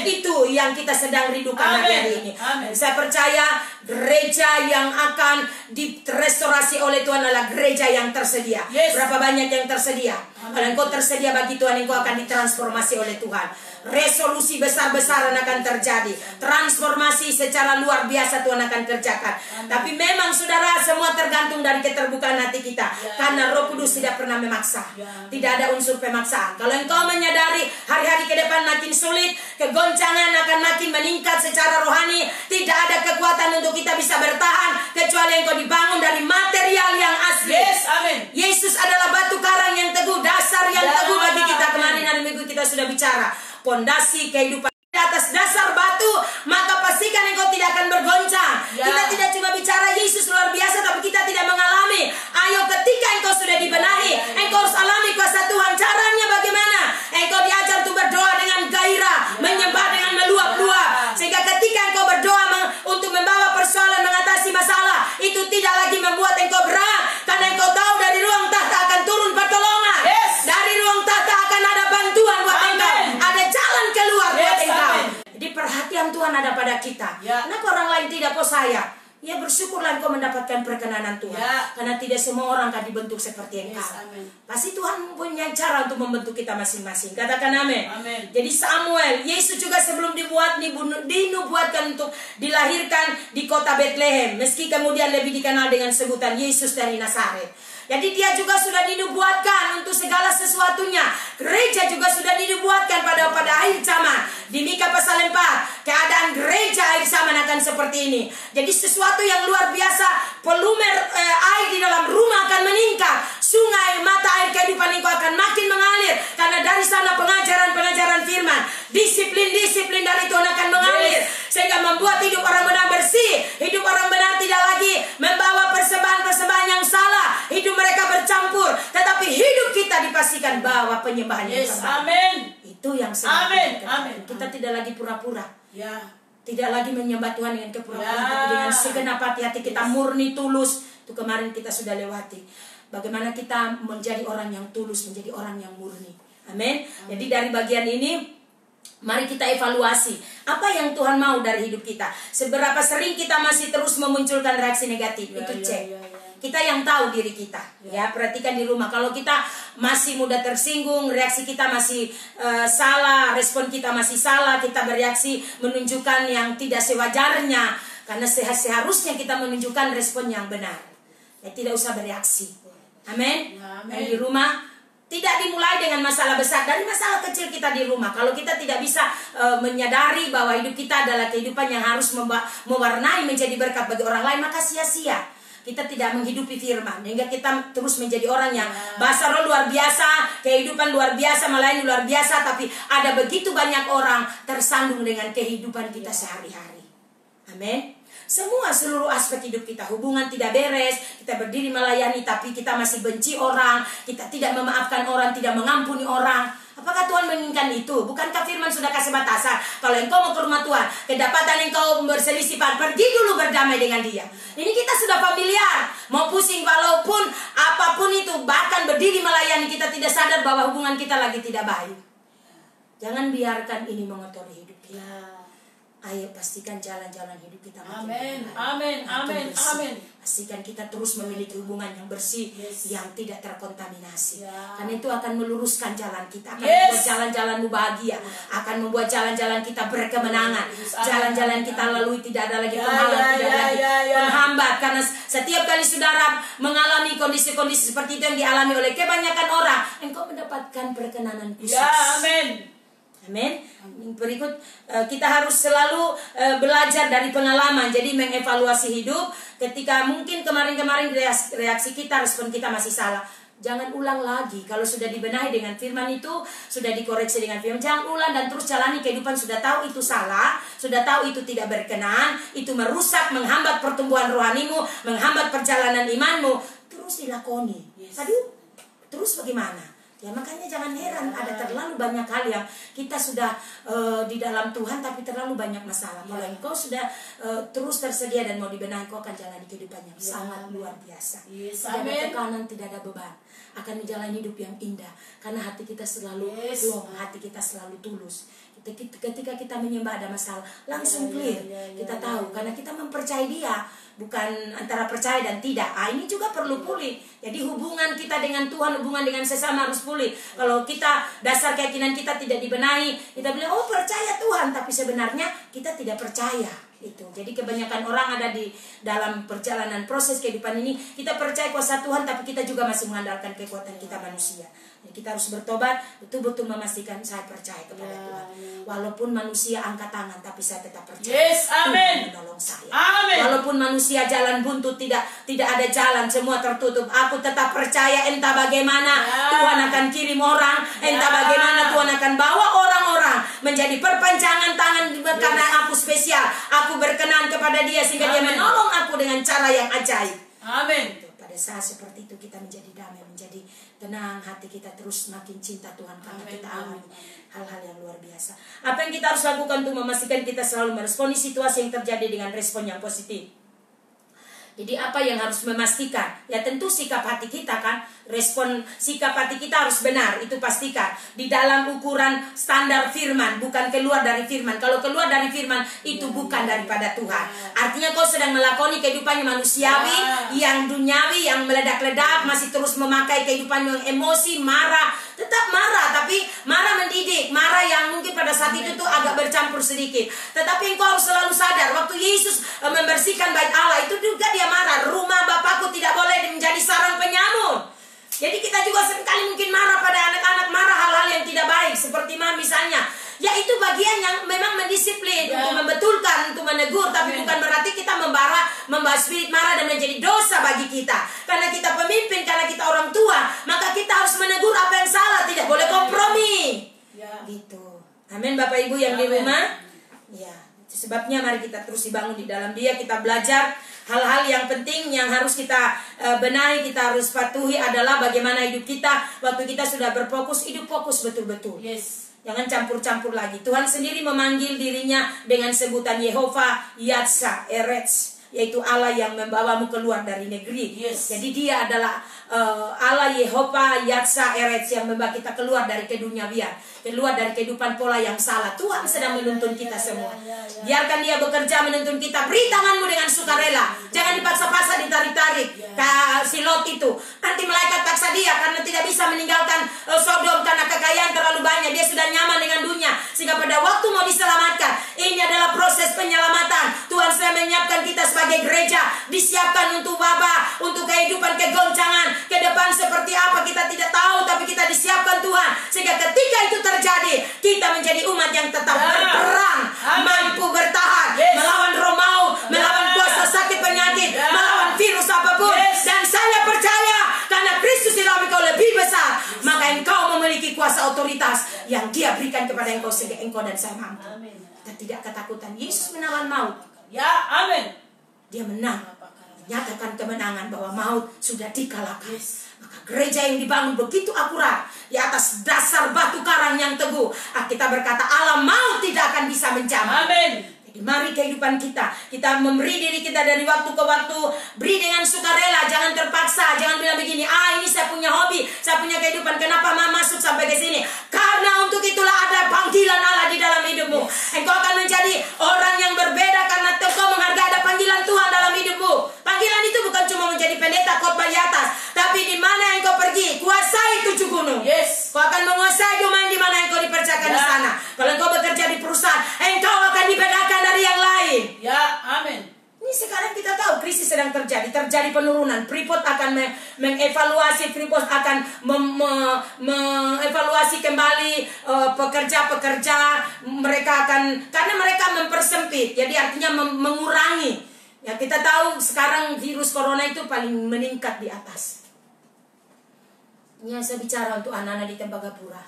Itu yang kita sedang rindukan hari ini. Saya percaya gereja yang akan direstorasi oleh Tuhan adalah gereja yang tersedia. Berapa banyak yang tersedia? Kalau engkau tersedia bagi Tuhan, engkau akan ditransformasi oleh Tuhan. Resolusi besar-besaran akan terjadi. Transformasi secara luar biasa Tuhan akan kerjakan. Tapi memang saudara, semua tergantung dari keterbukaan hati kita. Karena Roh Kudus tidak pernah memaksa. Tidak ada unsur pemaksaan. Kalau engkau menyadari hari-hari ke depan makin sulit, kegoncangan akan makin meningkat secara rohani, tidak ada kekuatan untuk kita bisa bertahan kecuali engkau dibangun dari material yang asli. Yesus adalah batu karang yang teguh, dasar yang teguh bagi kita. Kemarin hari Minggu kita sudah bicara pondasi kehidupan di atas dasar batu, maka pastikan engkau tidak akan bergoncang. Kita tidak cuma bicara Yesus luar biasa, tapi kita tidak mengalami. Ayo, ketika engkau sudah dibenahi, engkau harus alami kuasa Tuhan. Caranya bagaimana? Engkau diajar untuk berdoa dengan gairah, menyembah dengan meluap-luap. Sehingga ketika engkau berdoa untuk membawa persoalan, mengatasi masalah, itu tidak lagi membuat engkau berat. Karena engkau tahu dari ruang tahta akan turun pertolongan. Dari ruang tahta akan ada bantuan buat engkau. Ada jalan keluar buat engkau. Jadi perhatian Tuhan ada pada kita. Kenapa orang lain tidak, kok saya? Ya, bersyukurlah engkau mendapatkan perkenanan Tuhan. Karena tidak semua orang akan dibentuk seperti engkau. Pasti Tuhan punya cara untuk membentuk kita masing-masing. Katakan amin. Jadi Samuel, Yesus juga sebelum dinubuatkan untuk dilahirkan di kota Bethlehem. Meski kemudian lebih dikenal dengan sebutan Yesus dari Nazaret. Jadi dia juga sudah dinubuatkan untuk segala sesuatunya. Gereja juga sudah dinubuatkan pada akhir zaman. Di Mika pasal 4, keadaan gereja akhir zaman akan seperti ini. Jadi sesuatu yang luar biasa, volume air di dalam rumah akan meningkat. Sungai mata air kehidupan itu akan makin mengalir. Karena dari sana pengajaran-pengajaran firman, disiplin-disiplin dari Tuhan akan mengalir. Sehingga membuat hidup orang benar bersih. Hidup orang benar tidak lagi membawa persembahan-persembahan yang salah. Hidup mereka bercampur, tetapi hidup kita dipastikan bahwa penyembahan yang terbaik. Itu yang kita tidak lagi pura-pura. Tidak lagi menyembah Tuhan dengan kepura-puraan, tapi dengan segenap hati kita murni tulus. Itu kemarin kita sudah lewati. Bagaimana kita menjadi orang yang tulus, menjadi orang yang murni. Amin. Jadi dari bagian ini, mari kita evaluasi apa yang Tuhan mau dari hidup kita. Seberapa sering kita masih terus memunculkan reaksi negatif. Itu cek. Kita yang tahu diri kita. Ya, perhatikan di rumah. Kalau kita masih mudah tersinggung, reaksi kita masih salah, respon kita masih salah, kita bereaksi menunjukkan yang tidak sewajarnya. Karena seharusnya kita menunjukkan respon yang benar. Ya, tidak usah bereaksi. Amin. Di rumah tidak dimulai dengan masalah besar, dari masalah kecil kita di rumah. Kalau kita tidak bisa menyadari bahwa hidup kita adalah kehidupan yang harus mewarnai menjadi berkat bagi orang lain, maka sia-sia. Kita tidak menghidupi firman, sehingga kita terus menjadi orang yang bahasa roh luar biasa, kehidupan luar biasa, melayani luar biasa, tapi ada begitu banyak orang tersandung dengan kehidupan kita sehari-hari. Amin. Seluruh aspek hidup kita, hubungan tidak beres, kita berdiri melayani tapi kita masih benci orang, kita tidak memaafkan orang, tidak mengampuni orang. Apakah Tuhan menginginkan itu? Bukankah firman sudah kasih batasan? Kalau engkau mau ke rumah Tuhan, kedapatan engkau berselisih, pergi dulu berdamai dengan dia. Ini kita sudah familiar. Mau pusing walaupun apapun itu, bahkan berdiri melayani, kita tidak sadar bahwa hubungan kita lagi tidak baik. Jangan biarkan ini mengotori hidup kita. Ayo pastikan jalan-jalan hidup kita makin bersih. Pastikan kita terus memiliki hubungan yang bersih, yang tidak terkontaminasi. Karena itu akan meluruskan jalan kita, akan membuat jalan-jalanmu bahagia, akan membuat jalan-jalan kita berkemenangan. Jalan-jalan kita lalui tidak ada lagi penghalang, tidak ada lagi penghambat. Karena setiap kali saudara mengalami kondisi-kondisi seperti itu yang dialami oleh kebanyakan orang, engkau mendapatkan perkenanan khusus. Amin. Berikut kita harus selalu belajar dari pengalaman. Jadi mengevaluasi hidup. Ketika mungkin kemarin-kemarin reaksi kita, respon kita masih salah, jangan ulang lagi. Kalau sudah dibenahi dengan firman itu, sudah dikoreksi dengan firman, jangan ulang dan terus jalani kehidupan. Sudah tahu itu salah, sudah tahu itu tidak berkenan, itu merusak, menghambat pertumbuhan rohanimu, menghambat perjalanan imanmu, terus dilakoni. Aduh, terus bagaimana? Ya makanya jangan heran ada terlalu banyak hal yang kita sudah di dalam Tuhan tapi terlalu banyak masalah. Kalau engkau sudah terus tersedia dan mau dibenahi, kau akan jalani kehidupan yang sangat luar biasa. Tidak ada tekanan, tidak ada beban. Akan menjalani hidup yang indah karena hati kita selalu plong, hati kita selalu tulus. Ketika kita menyembah ada masalah, langsung clear. Kita tahu karena kita mempercayai Dia, bukan antara percaya dan tidak. Ini juga perlu pulih. Jadi hubungan kita dengan Tuhan, hubungan dengan sesama harus pulih. Kalau kita dasar keyakinan kita tidak dibenahi, kita bilang oh percaya Tuhan, tapi sebenarnya kita tidak percaya. Itu. Jadi kebanyakan orang ada di dalam perjalanan proses kehidupan ini, kita percaya kuasa Tuhan tapi kita juga masih mengandalkan kekuatan kita manusia. Jadi kita harus bertobat, betul-betul memastikan saya percaya kepada Tuhan. Walaupun manusia angkat tangan, tapi saya tetap percaya. Tuhan menolong saya. Walaupun manusia jalan buntu, tidak ada jalan, semua tertutup, aku tetap percaya. Entah bagaimana Tuhan akan kirim orang, entah bagaimana Tuhan akan bawa orang-orang menjadi perpanjangan tangan karena aku spesial. Aku berkenan kepada Dia sehingga Dia menolong aku dengan cara yang ajaib. Amin. Pada saat seperti itu kita menjadi damai, menjadi tenang, hati kita terus makin cinta Tuhan karena kita alami hal-hal yang luar biasa. Apa yang kita harus lakukan untuk memastikan kita selalu meresponi situasi yang terjadi dengan respon yang positif? Jadi apa yang harus memastikan? Ya tentu sikap hati kita kan. Respon sikap hati kita harus benar, itu pastikan. Di dalam ukuran standar firman, bukan keluar dari firman. Kalau keluar dari firman, itu bukan daripada Tuhan. Artinya kau sedang melakoni kehidupan yang manusiawi, yang duniawi, yang meledak-ledak, masih terus memakai kehidupan yang emosi, marah. Tetap marah, tapi marah mendidik. Marah yang mungkin pada saat itu tuh agak bercampur sedikit. Tetapi engkau harus selalu sadar, waktu Yesus membersihkan bait Allah, itu juga Dia marah. Rumah Bapakku tidak boleh menjadi sarang penyamun. Jadi kita juga seringkali mungkin marah pada anak-anak, marah hal-hal yang tidak baik. Seperti misalnya, ya itu bagian yang memang mendisiplin, untuk membetulkan, untuk menegur. Tapi bukan berarti kita membahas spirit marah dan menjadi dosa bagi kita. Karena kita pemimpin, karena kita orang tua, maka kita harus menegur apa yang salah, tidak boleh kompromi. Gitu. Amin Bapak Ibu yang di rumah. Ya, sebabnya mari kita terus dibangun di dalam Dia, kita belajar hal-hal yang penting yang harus kita benahi, kita harus patuhi adalah bagaimana hidup kita. Waktu kita sudah berfokus, hidup fokus betul-betul. Jangan campur-campur lagi. Tuhan sendiri memanggil dirinya dengan sebutan Yehova Yatsa Eretz, yaitu Allah yang membawamu keluar dari negeri. Jadi Dia adalah Allah Yehova Yatsa Eretz yang membawa kita keluar dari keduniawian, keluar dari kehidupan pola yang salah. Tuhan sedang menuntun kita semua. Biarkan Dia bekerja menuntun kita. Beri tanganmu dengan sukarela, jangan dipaksa-paksa, ditarik-tarik. Si Lot itu nanti malaikat paksa dia karena tidak bisa meninggalkan Sodom karena kekayaan terlalu banyak. Dia sudah nyaman dengan dunia, sehingga pada waktu mau diselamatkan, ini adalah proses penyelamatan. Tuhan sedang menyiapkan kita sebagai gereja, disiapkan untuk wabah, untuk kehidupan kegoncangan ke depan seperti apa kita tidak tahu, tapi kita disiapkan Tuhan sehingga ketika itu terjadi, kita menjadi umat yang tetap berperang, mampu bertahan melawan roh maut, melawan kuasa sakit penyakit, melawan virus apapun. Dan saya percaya karena Kristus di dalam engkau lebih besar, maka engkau memiliki kuasa otoritas yang Dia berikan kepada engkau sehingga engkau dan saya mampu. Kita tidak ketakutan. Yesus menawan maut. Dia menang, menyatakan kemenangan bahwa maut sudah dikalahkan. Maka gereja yang dibangun begitu akurat di atas dasar batu karang yang teguh, kita berkata Allah maut tidak akan bisa menjamah. Jadi mari kehidupan kita memberi diri kita dari waktu ke waktu, beri dengan sukarela, jangan terpaksa, jangan bilang begini, ini saya punya hobi, saya punya kehidupan, kenapa masuk sampai ke sini? Karena untuk itulah ada panggilan Allah di dalam hidupmu. Engkau akan menjadi orang yang berbeda karena engkau menghargai ada panggilan Tuhan dalam hidupmu. Panggilan itu bukan cuma menjadi pendeta khotbah di atas, tapi di mana engkau pergi, kuasai 7 gunung. Kau akan menguasai domain di mana engkau dipercayakan di sana. Kalau engkau bekerja di perusahaan, engkau akan dibedakan dari yang lain. Ini sekarang kita tahu krisis sedang terjadi penurunan. Freeport akan mengevaluasi, Freeport akan mengevaluasi kembali pekerja-pekerja. Mereka akan, karena mereka mempersempit, jadi artinya mengurangi. Ya kita tahu sekarang virus corona itu paling meningkat di atas. Ya, saya bicara untuk anak-anak di Tembagapura.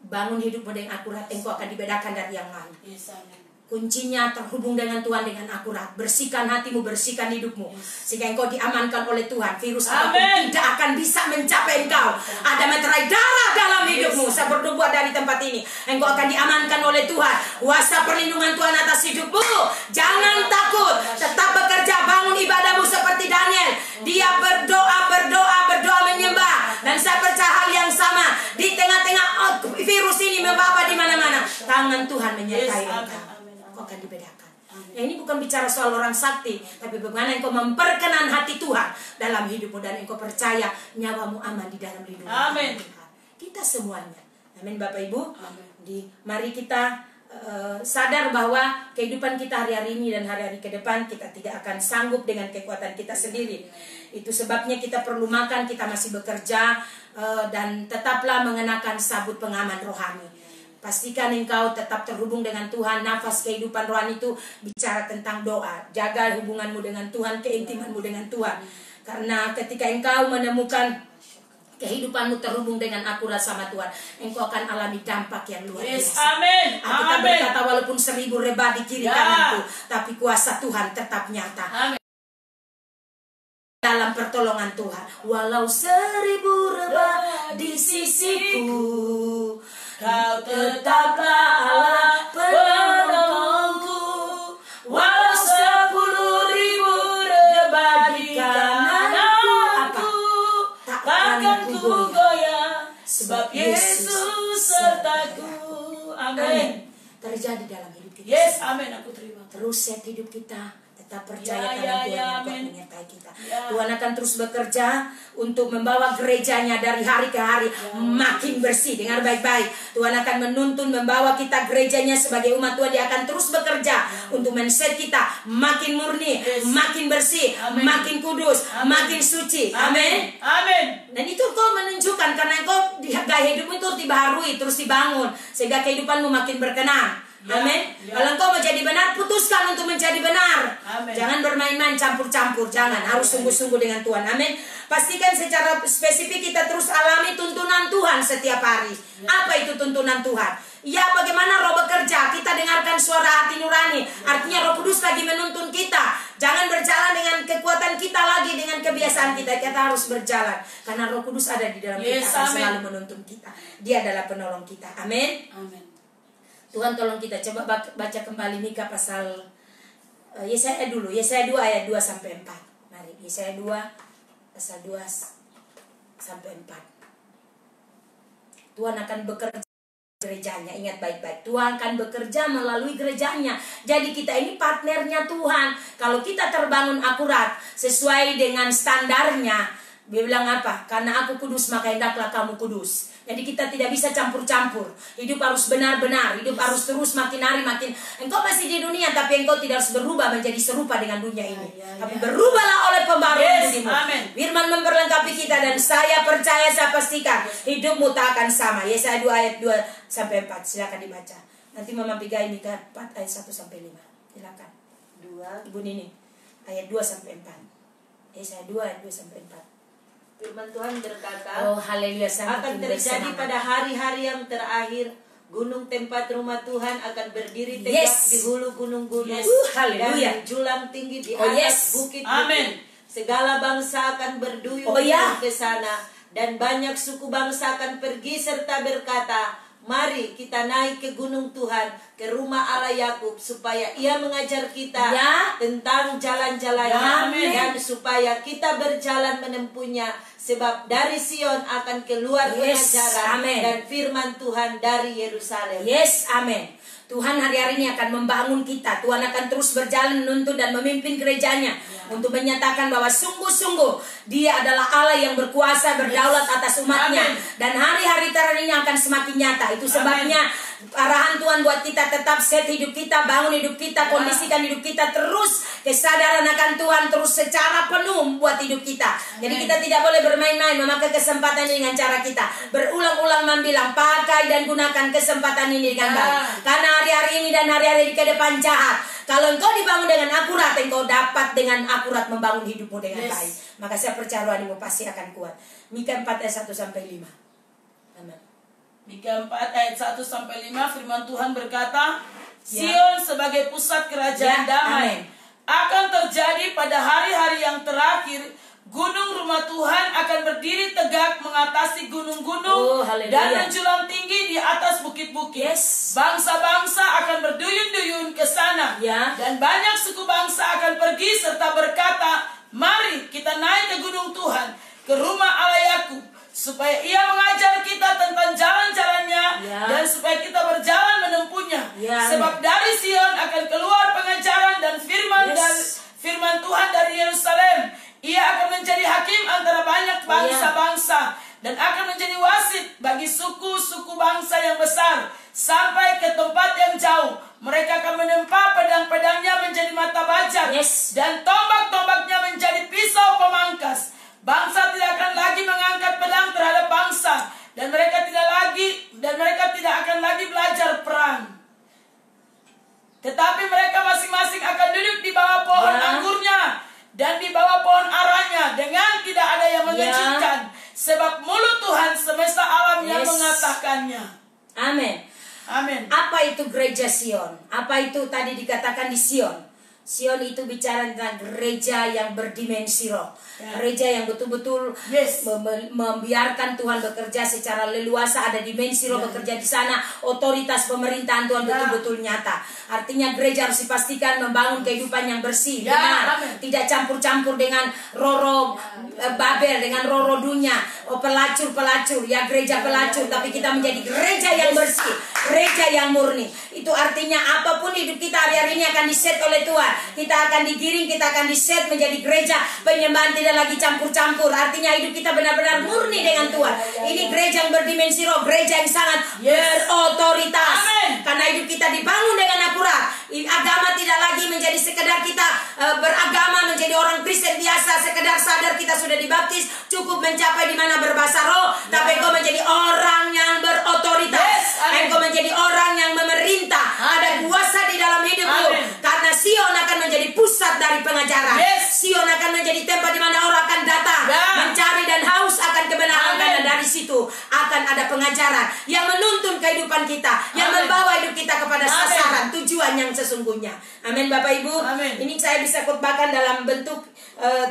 Bangun hidupmu dengan akurat, engkau akan dibedakan dari yang lain. Yes, amen. Kuncinya terhubung dengan Tuhan dengan akurat. Bersihkan hatimu, bersihkan hidupmu, sehingga engkau diamankan oleh Tuhan. Virus apapun tidak akan bisa mencapai engkau. Ada meterai darah dalam hidupmu. Saya berdoa dari tempat ini, engkau akan diamankan oleh Tuhan. Kuasa perlindungan Tuhan atas hidupmu. Jangan takut, tetap bekerja. Bangun ibadahmu seperti Daniel. Dia berdoa menyembah. Dan saya percaya hal yang sama. Di tengah-tengah virus ini membaba di mana-mana, tangan Tuhan menyertai engkau. Kau akan dibedakan. Ya, ini bukan bicara soal orang sakti, tapi bagaimana engkau memperkenan hati Tuhan dalam hidupmu, dan engkau percaya nyawamu aman di dalam lindungan Amin. Tuhan. Kita semuanya. Amin, Bapak Ibu. Amin. Mari kita sadar bahwa kehidupan kita hari-hari ini dan hari-hari ke depan kita tidak akan sanggup dengan kekuatan kita sendiri. Itu sebabnya kita perlu makan, kita masih bekerja, dan tetaplah mengenakan sabut pengaman rohani. Pastikan engkau tetap terhubung dengan Tuhan. Nafas kehidupan rohani itu bicara tentang doa. Jaga hubunganmu dengan Tuhan, keintimanmu dengan Tuhan. Karena ketika engkau menemukan kehidupanmu terhubung dengan akurat sama Tuhan, engkau akan alami dampak yang luar biasa. Yes, amin. Kita berkata walaupun 1000 rebah di kiri kananku, tapi kuasa Tuhan tetap nyata. Amin. Dalam pertolongan Tuhan, walau 1000 rebah di sisiku, Kau tetaplah Allah penolongku. Walau 10.000 rebah di kananku, takkan ku goyah, sebab Yesus sertaku. Amin. Terjadi dalam hidup kita. Yes, amin. Aku terima. Terus set hidup kita. Tetap percaya tangan Tuhan yang kuat menyertai kita. Ya. Tuhan akan terus bekerja untuk membawa gerejanya dari hari ke hari makin bersih. Dengar baik-baik. Tuhan akan menuntun membawa kita gerejanya sebagai umat Tuhan. Dia akan terus bekerja untuk men-set kita makin murni, makin bersih, makin kudus, makin suci. Amin. Amin. Dan itu kau menunjukkan karena kau gaya hidupmu itu dibaharui, terus dibangun, sehingga kehidupanmu makin berkenan. Amin. Kalau engkau mau jadi benar, putuskan untuk menjadi benar. Amin. Jangan bermain-main, campur-campur. Jangan, harus sungguh-sungguh dengan Tuhan. Amin. Pastikan secara spesifik kita terus alami tuntunan Tuhan setiap hari. Apa itu tuntunan Tuhan? Ya, bagaimana Roh bekerja? Kita dengarkan suara hati nurani. Artinya Roh Kudus lagi menuntun kita. Jangan berjalan dengan kekuatan kita lagi, dengan kebiasaan kita. Kita harus berjalan karena Roh Kudus ada di dalam kita, akan selalu menuntun kita. Dia adalah penolong kita. Amin. Amin. Tuhan tolong kita. Coba baca kembali Mika pasal Yesaya dulu. Yesaya 2 ayat 2 sampai 4. Mari, Yesaya 2 pasal 2 sampai 4. Tuhan akan bekerja gerejanya. Ingat baik-baik, Tuhan akan bekerja melalui gerejanya. Jadi kita ini partnernya Tuhan. Kalau kita terbangun akurat sesuai dengan standarnya, dia bilang apa? Karena aku kudus maka hendaklah kamu kudus. Jadi kita tidak bisa campur-campur. Hidup harus benar-benar. Hidup harus terus makin hari makin. Engkau masih di dunia, tapi engkau tidak harus berubah menjadi serupa dengan dunia ini. Tapi berubahlah oleh pembaruan dirimu. Firman memperlengkapi kita, dan saya percaya, saya pastikan hidupmu tak akan sama. Yesaya 2 ayat 2 sampai 4. Silakan dibaca. Nanti Mama Pigai Mika 4 ayat 1 sampai 5. Silakan. 2 Ibu Nini ayat 2 sampai 4. Yesaya 2 ayat 2 sampai 4. Firman Tuhan berkata, Oh haleluya, akan terjadi pada hari-hari yang terakhir, gunung tempat rumah Tuhan akan berdiri tegak di hulu gunung-gunung, dan menjulang tinggi di atas bukit-bukit. Segala bangsa akan berduyun ke sana, dan banyak suku bangsa akan pergi serta berkata, mari kita naik ke gunung Tuhan, ke rumah Allah Yakub, supaya Ia mengajar kita tentang jalan-jalannya, dan supaya kita berjalan menempuhnya. Sebab dari Sion akan keluar pengajaran dan firman Tuhan dari Yerusalem. Yes, amin. Tuhan hari-hari ini akan membangun kita. Tuhan akan terus berjalan menuntun dan memimpin gerejanya untuk menyatakan bahwa sungguh-sungguh Dia adalah Allah yang berkuasa, berdaulat atas umatnya. Dan hari-hari terakhir ini akan semakin nyata. Itu sebabnya arahan Tuhan buat kita tetap set hidup kita, bangun hidup kita, kondisikan hidup kita terus kesadaran akan Tuhan terus secara penuh buat hidup kita. Jadi kita tidak boleh bermain-main memakai kesempatan ini dengan cara kita. Berulang-ulang membilang, pakai dan gunakan kesempatan ini dengan baik. Karena hari-hari ini dan hari-hari ke depan jahat. Kalau engkau dibangun dengan akurat, engkau dapat dengan akurat membangun hidupmu dengan baik. Maka saya percaya rohanimu pasti akan kuat. Mika 4 ayat 1 sampai 5. Amin. Mika 4 ayat 1 sampai 5 firman Tuhan berkata, Sion sebagai pusat kerajaan damai akan terjadi pada hari-hari yang terakhir. Gunung rumah Tuhan akan berdiri tegak mengatasi gunung-gunung dan menjulang tinggi di atas bukit-bukit. Bangsa-bangsa akan berduyun-duyun ke sana dan banyak suku bangsa akan pergi serta berkata, mari kita naik ke gunung Tuhan, ke rumah Allah Yakub, supaya ia mengajar kita tentang jalan-jalannya dan supaya kita berjalan menempuhnya. Sebab dari Sion akan keluar pengajaran dan firman Tuhan dari Yerusalem. Ia akan menjadi hakim antara banyak bangsa-bangsa dan akan menjadi wasit bagi suku-suku bangsa yang besar sampai ke tempat yang jauh. Mereka akan menempa pedang-pedangnya menjadi mata bajak dan tombak-tombaknya menjadi pisau pemangkas. Bangsa tidak akan lagi mengangkat pedang terhadap bangsa dan mereka tidak akan lagi belajar perang. Tetapi mereka masing-masing akan duduk di bawah pohon anggurnya dan di bawah pohon aranya dengan tidak ada yang mengejutkan, sebab mulut Tuhan semesta alam yang mengatakannya. Amin. Amin. Apa itu gereja Sion? Apa itu tadi dikatakan di Sion? Sion itu bicara tentang gereja yang berdimensi roh. Gereja yang betul-betul membiarkan Tuhan bekerja secara leluasa, ada dimensi roh bekerja di sana, otoritas pemerintahan Tuhan betul-betul nyata. Artinya gereja harus dipastikan membangun kehidupan yang bersih, benar, tidak campur-campur dengan roh-roh Babel, dengan roh-roh dunia, pelacur-pelacur, gereja pelacur, tapi kita menjadi gereja yang bersih, gereja yang murni. Itu artinya apapun hidup kita hari-hari ini akan diset oleh Tuhan. Kita akan digiring, kita akan diset menjadi gereja penyembahan tidak lagi campur-campur. Artinya hidup kita benar-benar murni dengan Tuhan. Ini gereja yang berdimensi roh, gereja yang sangat berotoritas. Karena hidup kita dibangun dengan akurat. Agama tidak lagi menjadi sekedar kita beragama menjadi orang Kristen biasa, sekedar sadar kita sudah dibaptis, cukup mencapai di mana berbahasa roh, tapi engkau menjadi orang yang berotoritas. Engkau menjadi orang yang memerintah. Ada kuasa di dalam hidupmu. Karena Sion akan menjadi pusat dari pengajaran. Sion akan menjadi tempat di mana orang akan datang mencari dan haus akan kebenaran. Karena dari situ akan ada pengajaran yang menuntun kehidupan kita, yang membawa hidup kita kepada sasaran tujuan yang sesungguhnya. Amin Bapak Ibu. Ini saya bisa khotbahkan dalam bentuk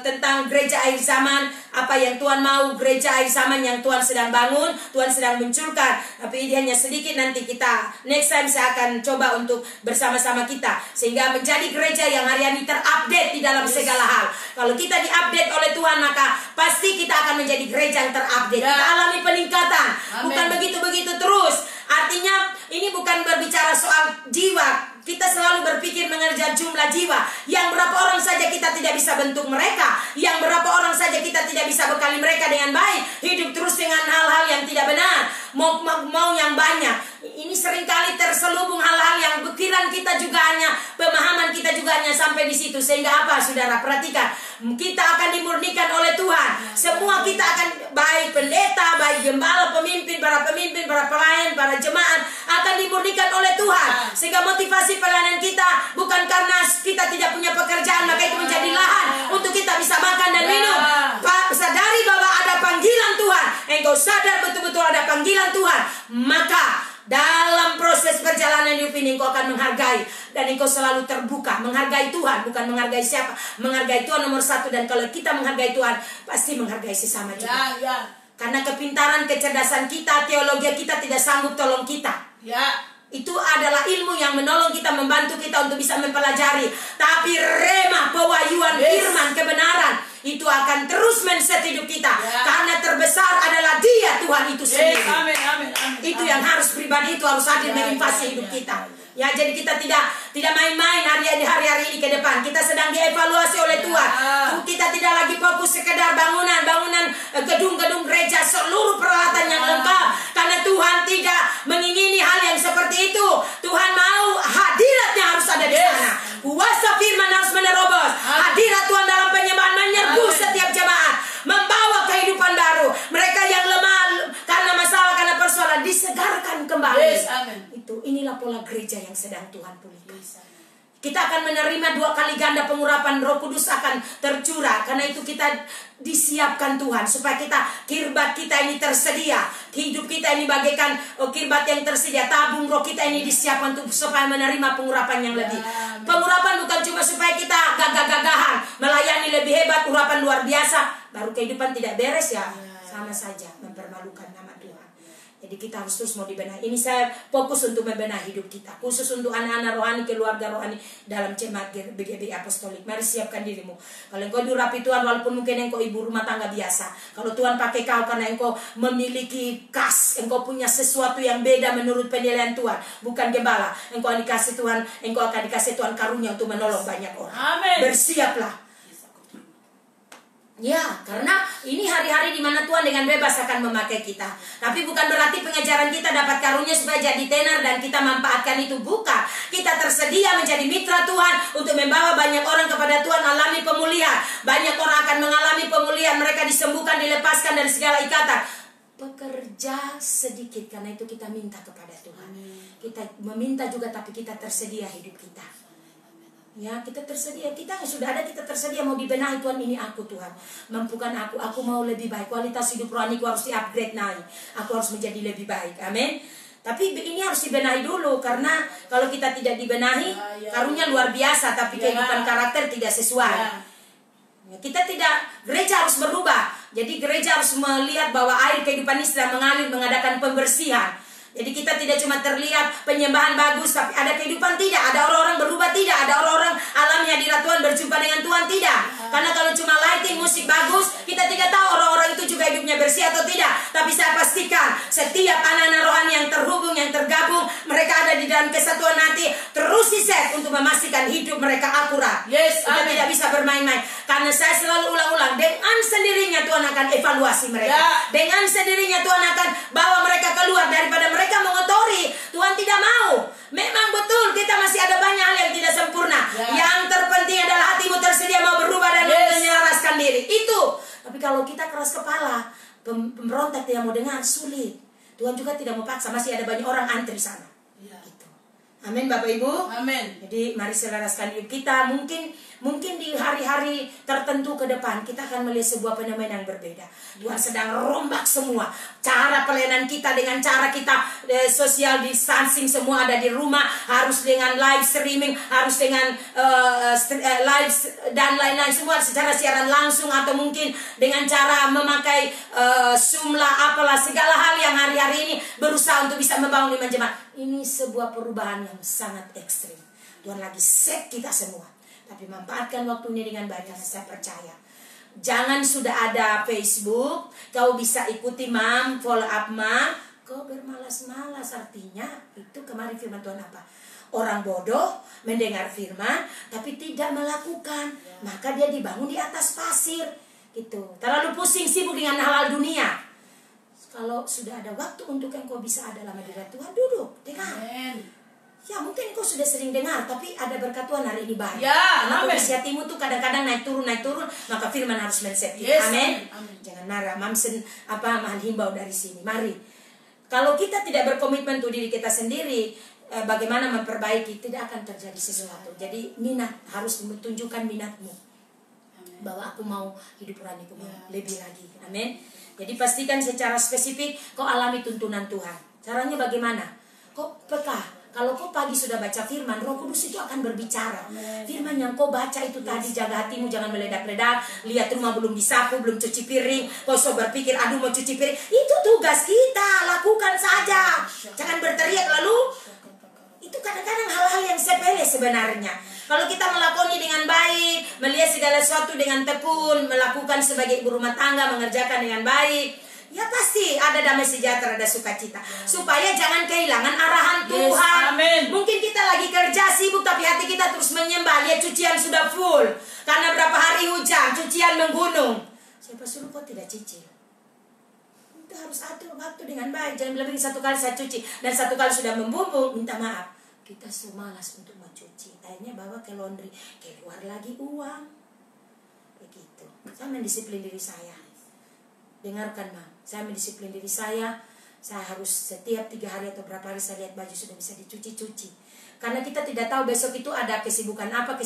tentang gereja akhir zaman, apa yang Tuhan mau, gereja akhir zaman yang Tuhan sedang bangun, Tuhan sedang munculkan. Tapi ini hanya sedikit, nanti kita next time saya akan coba untuk bersama-sama kita, sehingga menjadi gereja yang hari-hari terupdate di dalam segala hal. Kalau kita diupdate oleh Tuhan, maka pasti kita akan menjadi gereja yang terupdate. Kita alami peningkatan, bukan begitu-begitu terus. Artinya ini bukan berbicara soal jiwa. Kita selalu berpikir mengejar jumlah jiwa. Yang berapa orang saja kita tidak bisa bentuk mereka, yang berapa orang saja kita tidak bisa bekali mereka dengan baik. Hidup terus dengan hal-hal yang tidak benar, mau yang banyak. Ini seringkali terselubung hal-hal yang pikiran kita juga hanya, pemahaman kita juga hanya sampai di situ. Sehingga apa saudara, perhatikan, kita akan dimurnikan oleh Tuhan. Semua kita akan, baik pendeta, baik gembala, pemimpin, para pelayan, para jemaat akan dimurnikan oleh Tuhan. Sehingga motivasi pelayanan kita bukan karena kita tidak punya pekerjaan, maka itu menjadi lahan untuk kita bisa makan dan minum. Sadari bahwa ada panggilan Tuhan. Engkau sadar betul-betul ada panggilan Tuhan, maka dalam proses perjalanan hidup ini engkau akan menghargai, dan engkau selalu terbuka menghargai Tuhan, bukan menghargai siapa, menghargai Tuhan nomor satu. Dan kalau kita menghargai Tuhan, pasti menghargai sesama juga. Karena kepintaran, kecerdasan kita, teologi kita tidak sanggup tolong kita. Itu adalah ilmu yang menolong kita, membantu kita untuk bisa mempelajari. Tapi rema, pewahyuan, firman, kebenaran, itu akan terus men-set hidup kita. Karena terbesar adalah Dia, Tuhan itu sendiri. Itu yang harus pribadi, itu harus hadir menginvasi hidup kita. Ya, jadi kita tidak main-main hari-hari ini ke depan. Kita sedang dievaluasi oleh Tuhan. Kita tidak lagi fokus sekedar bangunan gedung-gedung gereja, seluruh peralatan yang lengkap. Karena Tuhan tidak mengingini hal yang seperti itu. Tuhan mau hadiratnya harus ada di sana. Kuasa firman harus menerobos. Hadirat Tuhan dalam penyembahan menyerbu setiap jemaat, membawa kehidupan baru. Mereka yang lemah karena masalah, karena persoalan, disegarkan kembali. Inilah pola gereja yang sedang Tuhan pulihkan. Kita akan menerima 2 kali ganda pengurapan Roh Kudus akan tercurah. Karena itu kita disiapkan Tuhan supaya kirbat kita ini tersedia. Hidup kita ini bagaikan kirbat yang tersedia. Tabung roh kita ini disiapkan untuk supaya menerima pengurapan yang lebih. Pengurapan bukan cuma supaya kita gagah-gagahan, melayani lebih hebat, urapan luar biasa, baru kehidupan tidak beres ya. Sama saja mempermalukan nama Tuhan. Jadi kita harus terus mau dibenahi. Ini saya fokus untuk membenahi hidup kita. Khusus untuk anak-anak rohani, keluarga rohani dalam jemaat BGBI Apostolik. Mari siapkan dirimu. Kalau engkau diurapi Tuhan, walaupun mungkin engkau ibu rumah tangga biasa. Kalau Tuhan pakai kau karena engkau memiliki engkau punya sesuatu yang beda menurut penilaian Tuhan. Bukan gembala. Engkau akan dikasih Tuhan karunia untuk menolong banyak orang. Amin. Bersiaplah. Ya, karena ini hari-hari di mana Tuhan dengan bebas akan memakai kita. Tapi bukan berarti pengejaran kita dapat karunia supaya jadi tenar dan kita manfaatkan itu. Bukan. Kita tersedia menjadi mitra Tuhan untuk membawa banyak orang kepada Tuhan, alami pemulihan. Banyak orang akan mengalami pemulihan. Mereka disembuhkan, dilepaskan dari segala ikatan. Pekerja sedikit, karena itu kita minta kepada Tuhan. Kita meminta juga, tapi kita tersedia hidup kita. Ya, kita tersedia, kita sudah ada, kita tersedia mau dibenahi. Tuhan, ini aku Tuhan, mampukan aku mau lebih baik, kualitas hidup rohaniku harus di-upgrade naik, aku harus menjadi lebih baik, amin. Tapi ini harus dibenahi dulu, karena kalau kita tidak dibenahi, karunia luar biasa, tapi kehidupan karakter tidak sesuai. Kita gereja harus berubah. Jadi gereja harus melihat bahwa air kehidupan ini sedang mengalir, mengadakan pembersihan. Jadi kita tidak cuma terlihat penyembahan bagus, tapi ada kehidupan tidak, ada orang-orang berubah tidak, ada orang-orang alami hadirat Tuhan, berjumpa dengan Tuhan tidak. Karena kalau cuma lighting, musik bagus, kita tidak tahu orang-orang itu juga hidupnya bersih atau tidak. Tapi saya pastikan setiap anak-anak rohani yang terhubung, yang tergabung, mereka ada di dalam kesatuan hati, terus diset untuk memastikan hidup mereka akurat. Kita tidak bisa bermain-main. Karena saya selalu ulang-ulang, dengan sendirinya Tuhan akan evaluasi mereka. Dengan sendirinya Tuhan akan bawa mereka keluar daripada mereka mengotori. Tuhan tidak mau. Memang betul kita masih ada banyak hal yang tidak sempurna. Yang terpenting adalah hatimu tersedia mau berubah dan menyelaraskan diri. Itu. Tapi kalau kita keras kepala, pemberontak tidak mau dengar, sulit. Tuhan juga tidak mau paksa. Masih ada banyak orang antri sana. Gitu. Amin Bapak Ibu. Amin. Jadi mari selaraskan hidup kita. Mungkin di hari-hari tertentu ke depan kita akan melihat sebuah fenomena yang berbeda. Tuhan sedang rombak semua cara pelayanan kita, dengan cara kita social distancing, semua ada di rumah, harus dengan live streaming, harus dengan live dan lain-lain, semua secara siaran langsung, atau mungkin dengan cara memakai Zoom lah, apalah, segala hal yang hari-hari ini berusaha untuk bisa membangun iman jemaat. Ini sebuah perubahan yang sangat ekstrim. Tuhan lagi set kita semua. Tapi manfaatkan waktu ini dengan baik, karena saya percaya. Jangan sudah ada Facebook, kau bisa ikuti mam, follow up mam, kau bermalas-malas. Artinya itu kemarin firman Tuhan apa? Orang bodoh mendengar firman tapi tidak melakukan, maka dia dibangun di atas pasir. Gitu. Terlalu pusing sibuk dengan hal-hal dunia. Kalau sudah ada waktu untuk engkau bisa ada dalam hadirat Tuhan, duduk, dengar. Ya mungkin kau sudah sering dengar, tapi ada berkat Tuhan hari ini banyak. Karena kondisi hatimu tuh kadang-kadang naik turun, maka firman harus men-set kita. Amin. Jangan marah, himbau dari sini. Mari. Kalau kita tidak berkomitmen untuk diri kita sendiri, bagaimana memperbaiki, tidak akan terjadi sesuatu. Jadi minat, harus menunjukkan minatmu. Bahwa aku mau hidup rohani, aku mau lebih lagi. Amin. Jadi pastikan secara spesifik kau alami tuntunan Tuhan. Caranya bagaimana? Kau peka. Kalau kau pagi sudah baca firman, Roh Kudus itu akan berbicara. Firman yang kau baca itu tadi, jaga hatimu jangan meledak-ledak. Lihat rumah belum disapu, belum cuci piring, kau so berpikir aduh mau cuci piring. Itu tugas kita, lakukan saja. Jangan berteriak lalu. Itu kadang-kadang hal-hal yang sepele sebenarnya. Kalau kita melakoni dengan baik, melihat segala sesuatu dengan tekun, melakukan sebagai ibu rumah tangga, mengerjakan dengan baik, ya pasti ada damai sejahtera, ada sukacita. Supaya jangan kehilangan arahan Tuhan. Mungkin kita lagi kerja sibuk, tapi hati kita terus menyembah. Lihat cucian sudah full, karena berapa hari hujan, cucian menggunung. Siapa suruh kau tidak cicil? Itu harus atur waktu dengan baik. Jangan lebih satu kali saya cuci dan satu kali sudah membumbung, minta maaf. Kita semalas untuk mencuci, akhirnya bawa ke laundry, keluar lagi uang. Begitu. Saya mendisiplin diri saya. Dengarkan Mam, saya mendisiplin diri saya saya harus setiap 3 hari atau berapa hari saya lihat baju sudah bisa dicuci-cuci. Karena kita tidak tahu besok itu ada kesibukan apa,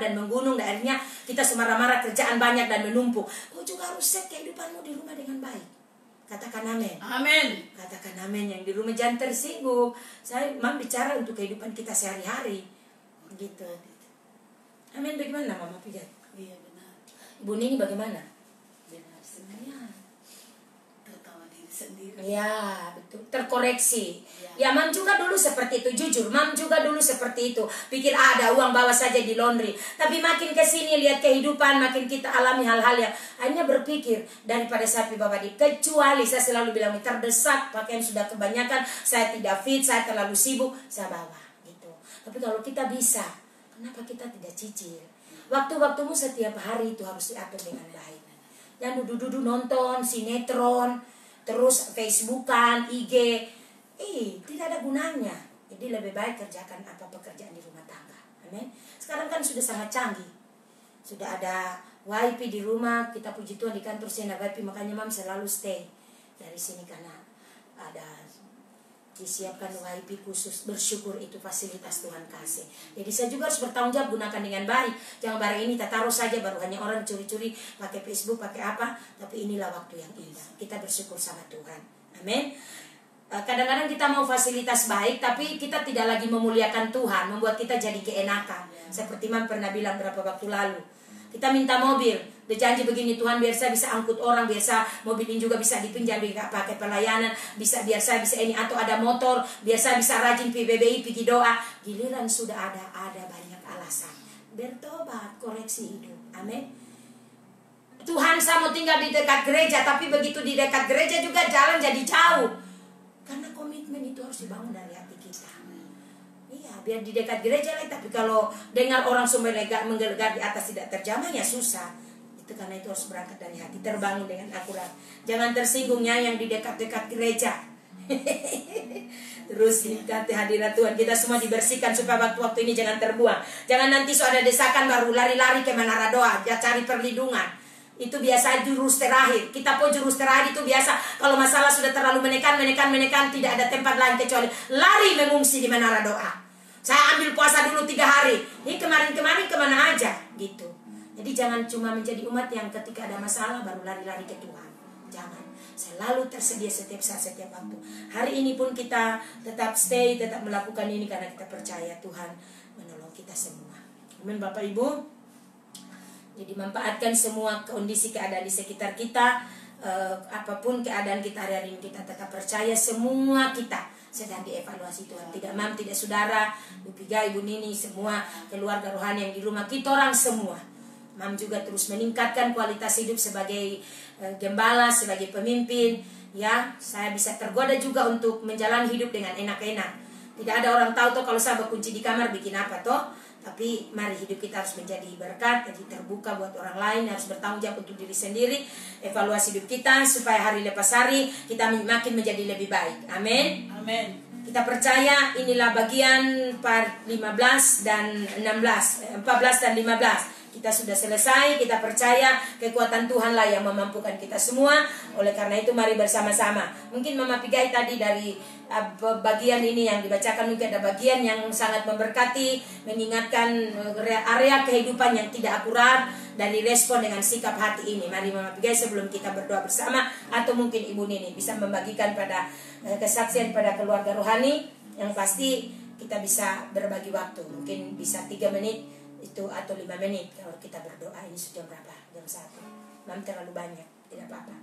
dan menggunung, dan akhirnya kita semarah-marah, kerjaan banyak dan menumpuk. Kau juga harus set kehidupanmu di rumah dengan baik. Katakan amin. Amin. Katakan amin. Yang di rumah jangan tersinggung. Saya memang bicara untuk kehidupan kita sehari-hari. Gitu. Amin. Bagaimana Mama Pigai? Iya benar. Ibu Nini bagaimana? Benar sebenarnya. Tertawa diri sendiri. Ya, betul. Terkoreksi. Ya, Mam juga dulu seperti itu. Jujur, Mam juga dulu seperti itu. Pikir ada uang bawa saja di laundry. Tapi makin kesini lihat kehidupan, makin kita alami hal-hal yang akhirnya berpikir daripada sapi bawa di. Kecuali saya selalu bilang terdesak, pakaian sudah kebanyakan, saya tidak fit, saya terlalu sibuk, saya bawa gitu. Tapi kalau kita bisa, kenapa kita tidak cicil? Waktu-waktumu setiap hari itu harus diatur dengan baik. Jangan duduk-duduk nonton sinetron, terus Facebookan, IG. Tidak ada gunanya. Jadi lebih baik kerjakan apa pekerjaan di rumah tangga. Amin. Sekarang kan sudah sangat canggih. Sudah ada WiFi di rumah. Kita puji Tuhan di kantor saya ada WiFi. Makanya Mam selalu stay dari sini karena ada disiapkan WiFi khusus. Bersyukur itu fasilitas Tuhan kasih. Jadi saya juga harus bertanggung jawab, gunakan dengan baik. Jangan barang ini kita taruh saja, baru hanya orang curi-curi pakai Facebook, pakai apa. Tapi inilah waktu yang indah. Kita bersyukur sama Tuhan. Amin. Kadang-kadang kita mau fasilitas baik, tapi kita tidak lagi memuliakan Tuhan, membuat kita jadi keenakan. Seperti Mam pernah bilang berapa waktu lalu, kita minta mobil, dia janji begini, Tuhan biar saya bisa angkut orang, biar saya mobil ini juga bisa dipinjam, tidak pakai pelayanan, biar saya bisa ini, atau ada motor, biar saya bisa rajin PBBI, pergi doa. Giliran sudah ada banyak alasan. Bertobat, koreksi hidup. Amin. Tuhan, saya mau tinggal di dekat gereja, tapi begitu di dekat gereja juga jalan jadi jauh. Karena komitmen itu harus dibangun dari hati kita. Iya, biar di dekat gereja lah. Tapi kalau dengar orang semua menggelegar di atas tidak terjamah, ya susah. Itu karena itu harus berangkat dari hati, terbangun dengan akurat. Jangan tersinggungnya yang di dekat-dekat gereja. Terus nikmati hadirat Tuhan. Kita semua dibersihkan supaya waktu-waktu ini jangan terbuang. Jangan nanti ada desakan baru lari-lari ke Menara Doa, dia cari perlindungan. Itu biasa jurus terakhir. Kita pun jurus terakhir itu biasa. Kalau masalah sudah terlalu menekan, tidak ada tempat lain kecuali lari mengungsi di Menara Doa. Saya ambil puasa dulu 3 hari. Ini kemarin-kemarin kemana aja gitu. Jadi jangan cuma menjadi umat yang ketika ada masalah baru lari-lari ke Tuhan. Jangan. Selalu tersedia setiap saat, setiap waktu. Hari ini pun kita tetap stay, tetap melakukan ini karena kita percaya Tuhan menolong kita semua. Amin Bapak Ibu. Jadi manfaatkan semua kondisi keadaan di sekitar kita. Apapun keadaan kita hari ini, kita tetap percaya semua kita sedang dievaluasi Tuhan. Tidak Mam, tidak saudara, Bu Piga, Ibu Nini, semua keluarga rohani yang di rumah kita orang semua. Mam juga terus meningkatkan kualitas hidup sebagai gembala, sebagai pemimpin. Ya, saya bisa tergoda juga untuk menjalani hidup dengan enak-enak. Tidak ada orang tahu kalau saya berkunci di kamar bikin apa toh. Tapi mari hidup kita harus menjadi berkat, jadi terbuka buat orang lain, harus bertanggung jawab untuk diri sendiri, evaluasi hidup kita supaya hari lepas hari kita makin menjadi lebih baik. Amin. Amin. Kita percaya inilah bagian part 15 dan 16, 14 dan 15. Kita sudah selesai, kita percaya kekuatan Tuhan lah yang memampukan kita semua. Oleh karena itu mari bersama-sama. Mungkin Mama Pigai tadi dari bagian ini yang dibacakan mungkin ada bagian yang sangat memberkati, mengingatkan area kehidupan yang tidak akurat dan direspon dengan sikap hati ini. Mari Mama Pigai sebelum kita berdoa bersama, atau mungkin Ibu Nini bisa membagikan pada kesaksian pada keluarga rohani. Yang pasti kita bisa berbagi waktu, mungkin bisa 3 menit itu atau 5 menit kalau kita berdoa. Ini sudah berapa? Jam 1. Mam terlalu banyak, tidak apa-apa.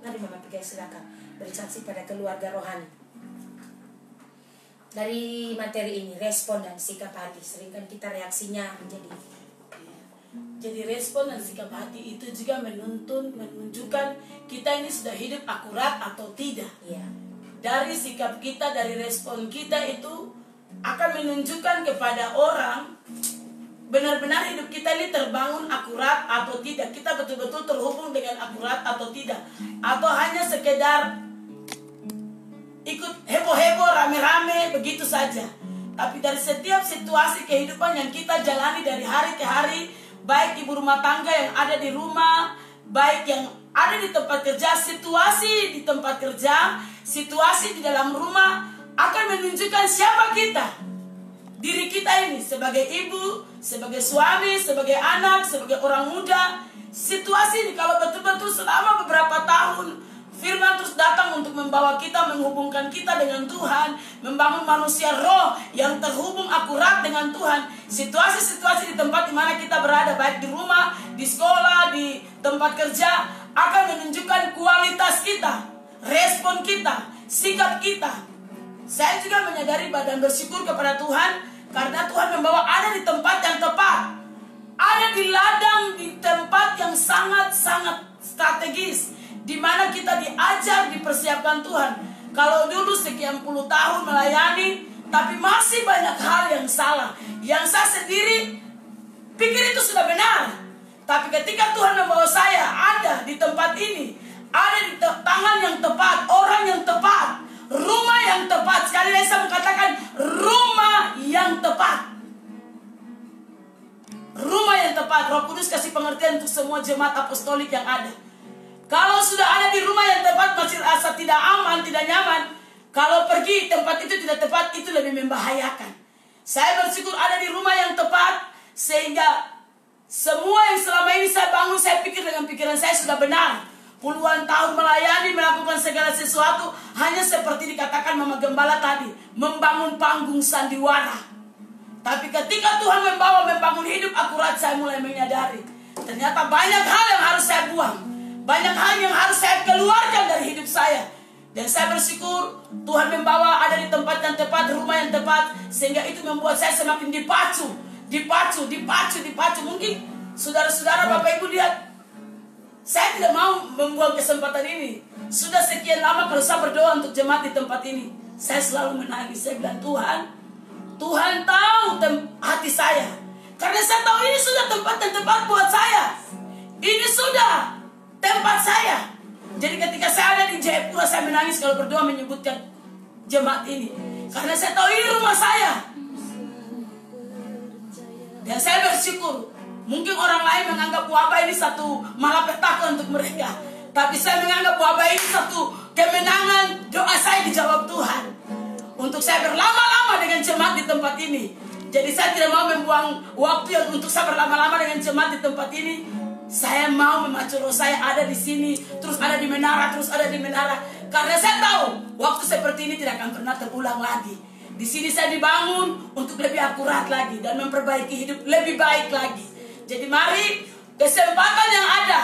Mari Mama Pigai silakan bersaksi pada keluarga rohani. Dari materi ini, respon dan sikap hati, seringkan kita reaksinya menjadi. Jadi respon dan sikap hati itu juga menunjukkan kita ini sudah hidup akurat atau tidak. Iya. Dari sikap kita, dari respon kita itu akan menunjukkan kepada orang benar-benar hidup kita ini terbangun akurat atau tidak. Kita betul-betul terhubung dengan akurat atau tidak. Atau hanya sekedar ikut heboh-heboh, rame-rame, begitu saja. Tapi dari setiap situasi kehidupan yang kita jalani dari hari ke hari, baik ibu rumah tangga yang ada di rumah, baik yang ada di tempat kerja, situasi di tempat kerja, situasi di dalam rumah akan menunjukkan siapa kita. Diri kita ini sebagai ibu, sebagai suami, sebagai anak, sebagai orang muda. Situasi ini kalau betul-betul selama beberapa tahun firman terus datang untuk membawa kita, menghubungkan kita dengan Tuhan, membangun manusia roh yang terhubung akurat dengan Tuhan. Situasi-situasi di tempat di mana kita berada, baik di rumah, di sekolah, di tempat kerja, akan menunjukkan kualitas kita, respon kita, sikap kita. Saya juga menyadari dan bersyukur kepada Tuhan karena Tuhan membawa ada di tempat yang tepat, ada di ladang, di tempat yang sangat-sangat strategis, di mana kita diajar, dipersiapkan Tuhan. Kalau dulu sekian puluh tahun melayani, tapi masih banyak hal yang salah, yang saya sendiri pikir itu sudah benar. Tapi ketika Tuhan membawa saya ada di tempat ini, ada di tangan yang tepat, orang yang tepat, rumah yang tepat. Sekali lagi saya mengatakan rumah yang tepat. Rumah yang tepat. Roh Kudus kasih pengertian untuk semua jemaat apostolik yang ada. Kalau sudah ada di rumah yang tepat masih rasa tidak aman, tidak nyaman, kalau pergi tempat itu tidak tepat, itu lebih membahayakan. Saya bersyukur ada di rumah yang tepat, sehingga semua yang selama ini saya bangun, saya pikir dengan pikiran saya sudah benar. Puluhan tahun melayani, melakukan segala sesuatu, hanya seperti dikatakan Mama Gembala tadi, membangun panggung sandiwara. Tapi ketika Tuhan membangun hidup akurat, saya mulai menyadari ternyata banyak hal yang harus saya buang, banyak hal yang harus saya keluarkan dari hidup saya. Dan saya bersyukur Tuhan membawa ada di tempat yang tepat, rumah yang tepat, sehingga itu membuat saya semakin dipacu. Mungkin saudara-saudara, Bapak Ibu lihat, saya tidak mau membuang kesempatan ini. Sudah sekian lama kalau saya berdoa untuk jemaat di tempat ini, saya selalu menangis. Saya bilang, Tuhan tahu hati saya, karena saya tahu ini sudah tempat yang tepat buat saya. Ini sudah tempat saya. Jadi ketika saya ada di Jayapura, saya menangis kalau berdoa menyebutkan jemaat ini, karena saya tahu ini rumah saya. Dan saya bersyukur, mungkin orang lain menganggap wabah ini satu malapetaka untuk mereka, tapi saya menganggap wabah ini satu kemenangan. Doa saya dijawab Tuhan untuk saya berlama-lama dengan jemaat di tempat ini. Jadi saya tidak mau membuang waktu untuk saya berlama-lama dengan jemaat di tempat ini. Saya mau memacu roh saya ada di sini, terus ada di menara, karena saya tahu waktu seperti ini tidak akan pernah terulang lagi. Di sini saya dibangun untuk lebih akurat lagi dan memperbaiki hidup lebih baik lagi. Jadi mari, kesempatan yang ada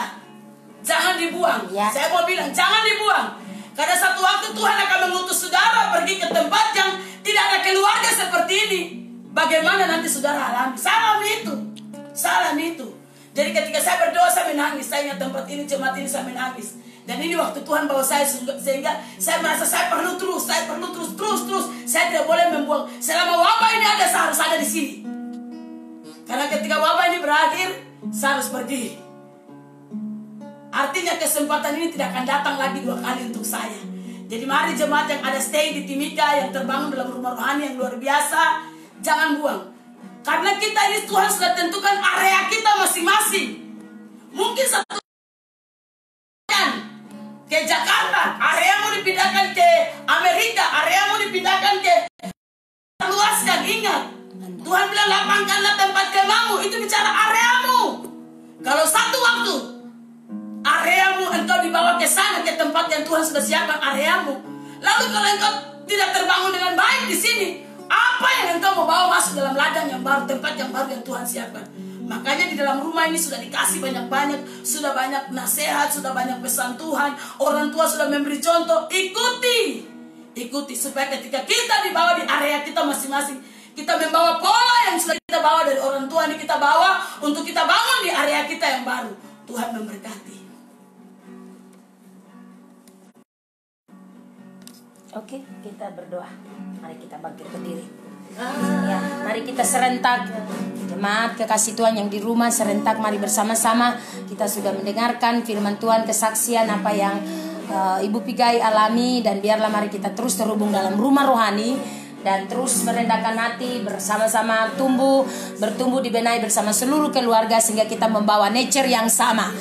jangan dibuang. Saya mau bilang jangan dibuang, karena satu waktu Tuhan akan mengutus saudara pergi ke tempat yang tidak ada keluarga seperti ini. Bagaimana nanti saudara alami? Salam itu. Jadi ketika saya berdoa, saya menangis. Saya ingat tempat ini, jemaat ini, saya menangis. Dan ini waktu Tuhan bawa saya, sehingga saya merasa saya perlu terus. Saya tidak boleh membuang. Selama wabah ini ada, saya harus ada di sini. Karena ketika wabah ini berakhir, saya harus pergi. Artinya kesempatan ini tidak akan datang lagi 2 kali untuk saya. Jadi mari jemaat yang ada stay di Timika, yang terbangun dalam rumah rohani yang luar biasa, jangan buang. Karena kita ini Tuhan sudah tentukan area kita masing-masing. Mungkin satu ke Jakarta, area mau dipindahkan ke Amerika, area mau dipindahkan ke luaskan. Ingat, Tuhan bilang lapangkanlah tempat kemahmu. Itu bicara areamu. Kalau satu waktu areamu engkau dibawa ke sana, ke tempat yang Tuhan sudah siapkan areamu, lalu kalau engkau tidak terbangun dengan baik di sini, apa yang engkau mau bawa masuk dalam ladang yang baru, tempat yang baru yang Tuhan siapkan? Makanya di dalam rumah ini sudah dikasih banyak-banyak, sudah banyak nasihat, sudah banyak pesan Tuhan. Orang tua sudah memberi contoh, ikuti supaya ketika kita dibawa di area kita masing-masing, kita membawa pola yang sudah kita bawa dari orang tua ini, kita bawa untuk kita bangun di area kita yang baru. Tuhan memberkati. Oke, kita berdoa. Mari kita bangkit berdiri. Ya, mari kita serentak. Jemaat kekasih Tuhan yang di rumah, serentak mari bersama-sama. Kita sudah mendengarkan firman Tuhan, kesaksian apa yang Ibu Pigai alami, dan biarlah mari kita terus terhubung dalam rumah rohani dan terus merendahkan hati bersama-sama, bertumbuh dibenahi bersama seluruh keluarga, sehingga kita membawa nature yang sama.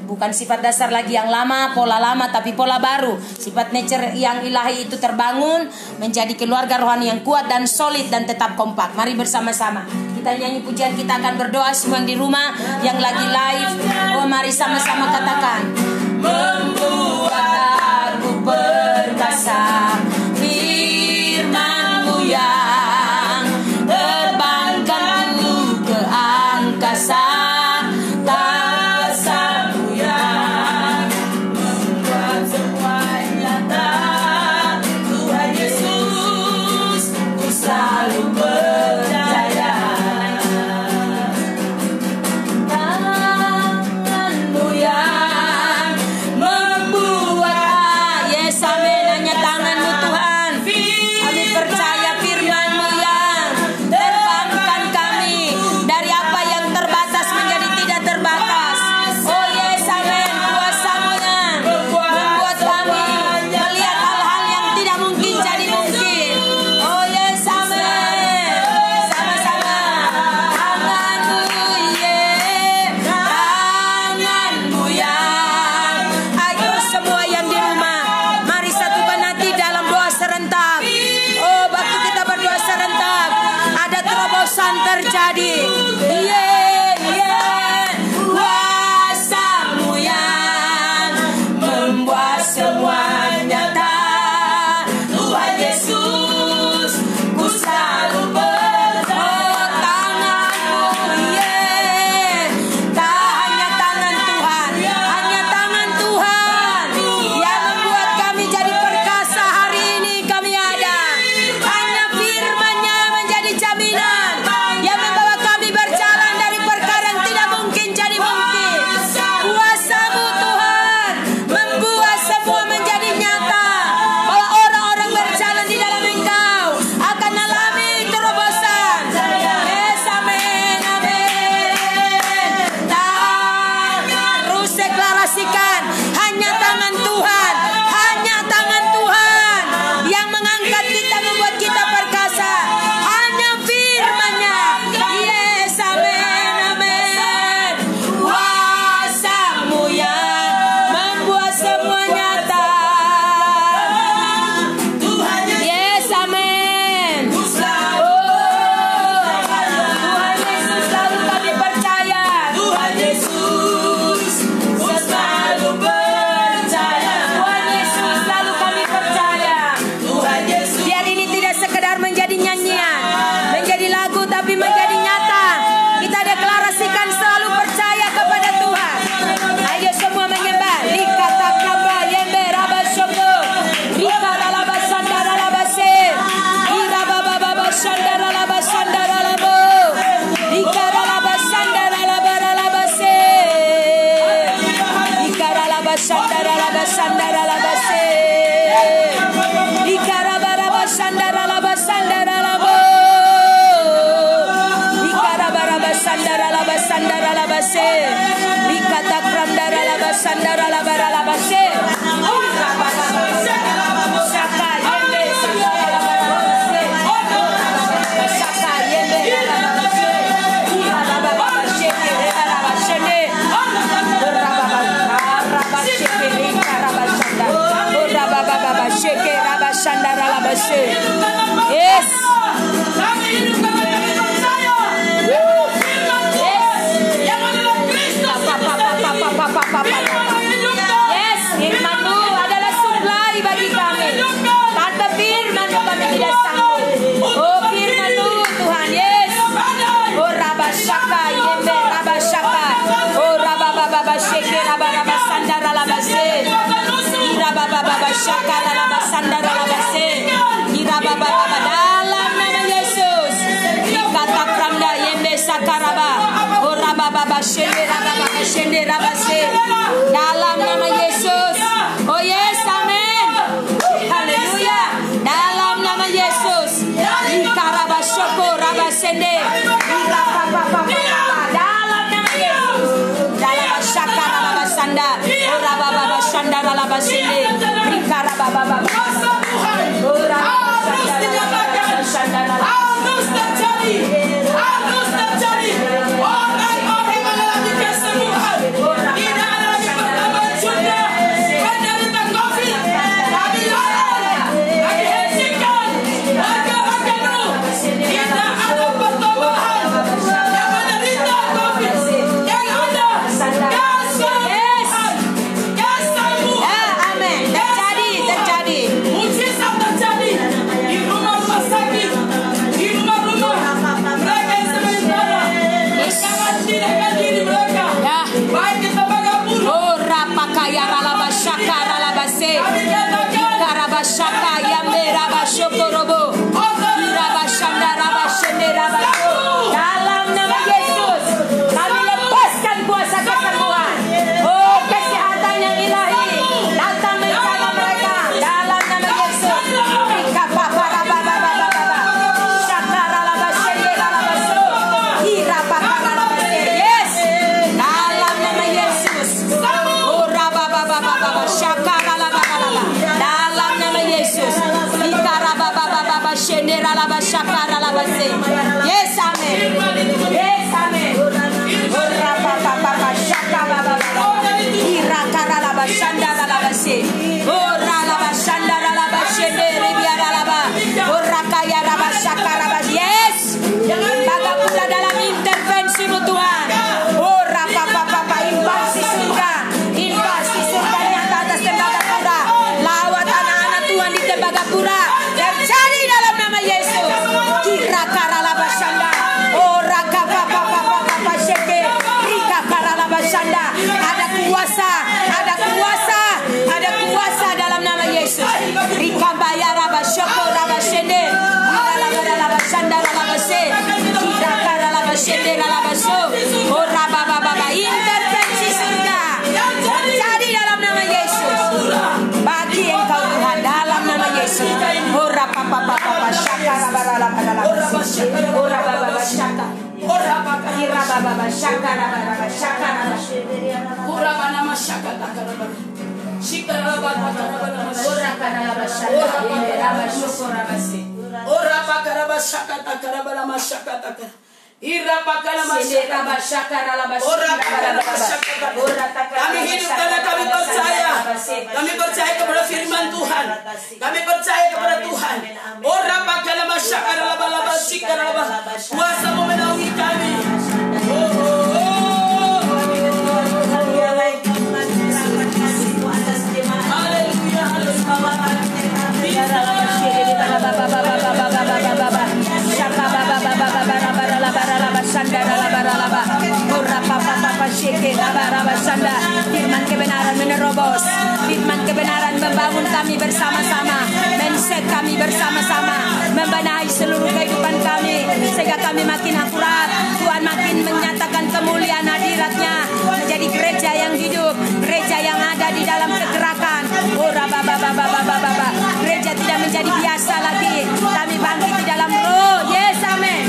bukan sifat dasar lagi yang lama, pola lama, tapi pola baru. Sifat nature yang ilahi itu terbangun menjadi keluarga rohani yang kuat dan solid dan tetap kompak. Mari bersama-sama kita nyanyi pujian, kita akan berdoa semua yang di rumah, yang lagi live. Oh, mari sama-sama katakan. Membuat aku perkasa, firman-Mu yang terbangkanku ke angkasa. Kuasamu yang membuat semua nyata. Tuhan Yesus, ku selalu percaya. Tangan-Mu yang membuat, yes amin, hanya tangan-Mu Tuhan. Kami percaya firman-Mu yang terbangkan kami dari apa yang terbatas menjadi tidak terbatas. Oh yes amin, kuasa-Mu yang membuat kami melihat hal-hal yang tidak mungkin jadi mungkin. Oh yes amin, sama-sama. Tangan-Mu, yeah, tangan-Mu yang. Ayo semua yang di rumah, mari satukan hati dalam doa serentak. Oh, waktu kita berdoa serentak, ada terobosan terjadi. Yeah, yeah. Kuasa-Mu yang membuat semua nyata. Tuhan Yesus, ku selalu berdoa. Tangan-Mu, yeah. Tak hanya tangan Tuhan, hanya tangan Tuhan yang membuat kami jadi perkasa. Hari ini kami ada. Hanya firman-Nya menjadi jaminan yang membawa kami berjalan dari perkara yang tidak mungkin jadi mungkin. Kuasa-Mu Tuhan membuat semua menjadi nyata, bahwa orang-orang berjalan di dalam Engkau akan alami terobosan. Yes, amin, amin. Terus deklarasikan, hanya tangan Tuhan, hanya tangan Tuhan yang mengangkat kita, membuat kita perkasa. Hanya firman-Nya. Yes, amin, amin. Kuasa-Mu yang membuat semua nyata. Yes, amin. Oh, Tuhan Yesus selalu kami percaya. Tuhan Yesus selalu percaya. Tuhan Yesus selalu kami percaya. Tuhan Yesus. Biar ini tidak sekedar menjadi nyanyian, menjadi lagu, tapi menjadi nyata. Kita deklarasikan selalu percaya kepada Tuhan. Ayo semua menyembah. Likata kaba yembe rabasoko. Rikara labasandara labase. Irabababa sandara labasandara labo. Rikara labasandara labara labase. Rikara labasandara labasandara labase. Rikara barabasandara labasandara labo. Rikara barabasandara labasandara labase. Rikata kramdara labasandara labara labase. Saka yembe sandara labara labase. Saka yembe labase. Irabababa sheke rabashene. Rabasheke rabashanda. Rabababa sheke rabashandara labase. Yes. Yes, firman-Mu adalah suplai bagi kami. Tanpa firman-Mu kami tidak sanggup. Oh, firman-Mu Tuhan, yes. Oh, rabashaka yembe rabashaka. Oh, rabababa sheke rabarabasandara labase. Irabababa shaka rabasandara labase. Irabababa dalam nama Yesus. Ikata kramda yembe sakaraba. Oh, rabababa shende rabababa shende rabase. Dalam nama Yesus. Oh yes, amin. Haleluya. Dalam nama Yesus. Ikarabashoko rabasende. Dalam nama Yesus. Dalam shaka rabasanda. Oh rabababa shanda rabasende. Ikarabababa. Oh rabababa shanda rabasende. Harus terjadi. Orang-orang yang lagi kesembuhan. Di dalam Sakura terjadi dalam nama Yesus. Kira karalaba shanda. Oh raka papa papa sheke. Rika karalaba shanda. Ada kuasa, ada kuasa, ada kuasa dalam nama Yesus. Rika bayara bashoko raba shende. Raba shanda raba se. Kira karalaba shende raba so. Oh raba baba intervensi surga terjadi dalam nama Yesus. Bagi engkau Tuhan dalam nama Yesus. Ora papa papa shaka raba ora baba shaka. Ora papa kira baba shaka raba shaka ora nama shaka takaraba. Shikara baba ora karaba shaka raba shokora basi. Ora pakaraba shaka takaraba nama shaka takar. Ira pakala masyarakat kami hidup karena kami percaya. Kami percaya kepada firman Tuhan. Kami percaya kepada Tuhan. Ora pakala masyarakat laba sikara kuasa memenuhi kami. Firman kebenaran menerobos, firman kebenaran membangun kami bersama-sama, men-set kami bersama-sama, membenahi seluruh kehidupan kami sehingga kami makin akurat. Tuhan makin menyatakan kemuliaan hadirat-Nya menjadi gereja yang hidup, gereja yang ada di dalam kegerakan. Gereja tidak menjadi biasa lagi, kami bangkit di dalam roh. Yes, amin.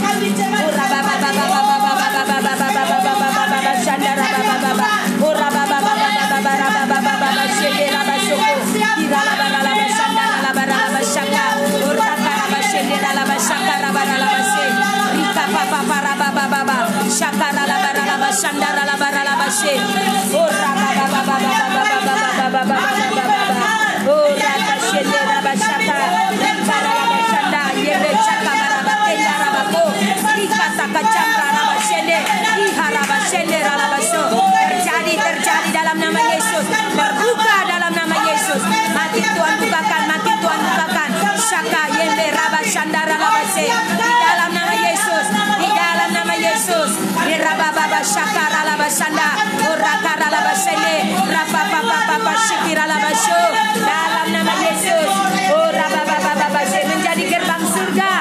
Terjadi dalam nama Yesus, terbuka dalam nama Yesus. Makin Tuhan bukakan, makin Tuhan bukakan. Shaka yembe raba shandara labase di dalam nama Yesus, di dalam nama Yesus. Di raba baba shakara labasanda, urakara labasene, raba papa papa shikira labasho dalam nama Yesus. Oh raba baba baba menjadi gerbang surga.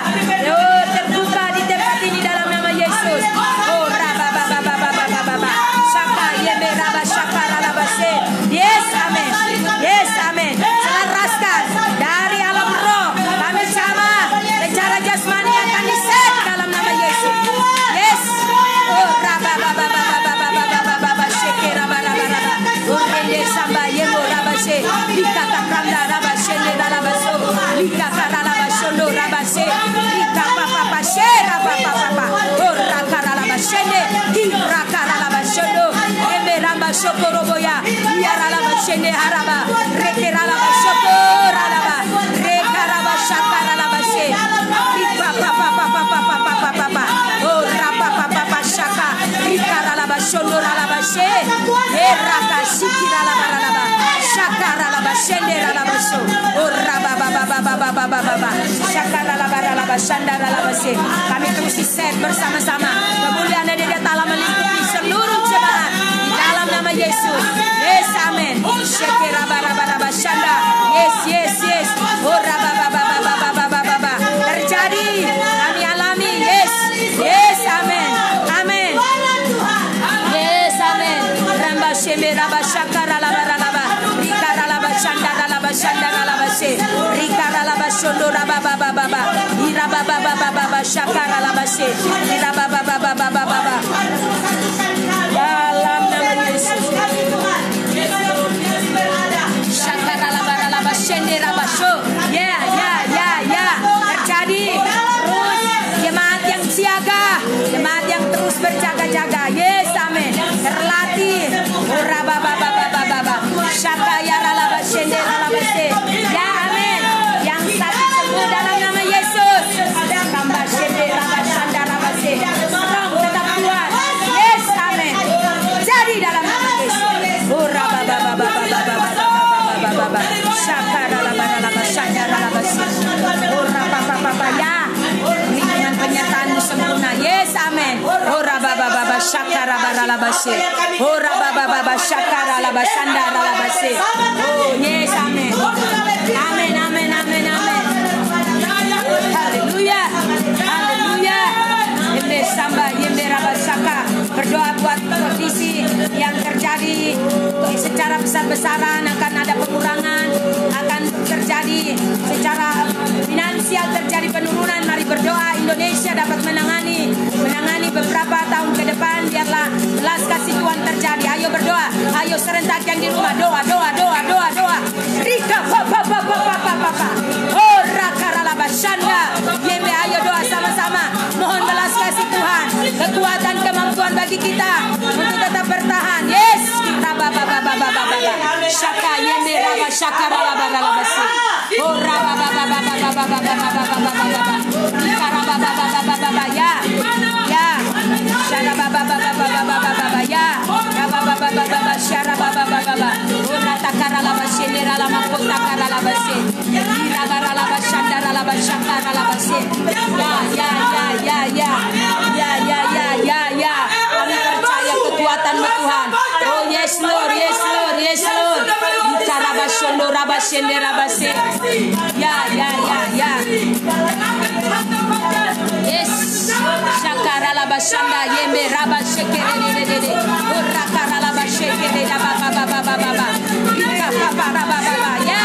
Oh terbuka di tempat ini dalam nama Yesus. Oh raba baba baba baba shaka yembe raba shakara labase. Yes, amen. Yes, amen. Selaraskan dari alam roh kami sama secara jasmani akan diset dalam nama Yesus. Yes. Oh raba baba baba sheke raba orende samba yemo raba she likata kanda raba shende raba so likata raba shondo raba she lika papa she raba papa oh rakara raba shende rakara raba shondo embe raba shokoroboya yara raba shende haraba rekera raba shokora raba rekara raba shakara raba she lika papa oh raba papa shaka likara raba shondo raba she raka shikira raba shakara raba shende raba so oh raba baba shakara raba shanda raba she. Kami terus diset bersama-sama, kemuliaan dari Dia Ta'ala melingkupi seluruh jemaat di dalam nama Yesus. Yes, amen. Shakira raba shanda. Yes. Oh raba baba terjadi, kami alami. Yes, amen. Yes, amen. Ramba shembe raba shakara raba rikara raba shanda raba she rikara raba shondo raba baba iraba baba shakara raba she iraba baba dalam nama Yesus. Shakara raba shende raba sho. Ya terjadi. Terus jemaat yang siaga, jemaat yang terus berjaga-jaga. Yes, amen. Terlatih. Ora baba shaka ya raba shende raba se. Ya, amen. Yang sakit sembuh dalam nama Yesus. Tambah shende raba shanda raba se. la base. Oh rababa shakara la basandara la base. Oh yes, amen. Amen, amen, amen, amen. Haleluya. Haleluya. Yembe samba, yembe rabasaka. Berdoa buat kondisi yang terjadi secara besar-besaran, akan ada pengurangan, akan terjadi secara finansial terjadi penurunan. Mari berdoa Indonesia dapat menangani beberapa tahun ke depan. Biarlah belas kasih Tuhan terjadi. Ayo berdoa, ayo serentak yang di rumah doa. Rika papa. Oh rakarala basanda. Yembe ayo doa sama-sama. Mohon belas kasih Tuhan, kekuatan kemampuan bagi kita untuk tetap bertahan. Yes, kita baba. Shaka yembe raba shaka raba basi. Oh raba baba. Ya. Shara baba ya. Raba shara baba. Oh ratakara la basi la makota kara la basi. Raba la bashandara la bashakara la basi. Ya. Kami percaya kekuatan-Mu Tuhan. Oh yes Lord. Bicara bashondo rabashende rabase. Ya. Yes. Shakara la bashanda yembe rabashekere de. Urakara la bashekere baba. Rika papa. Ya.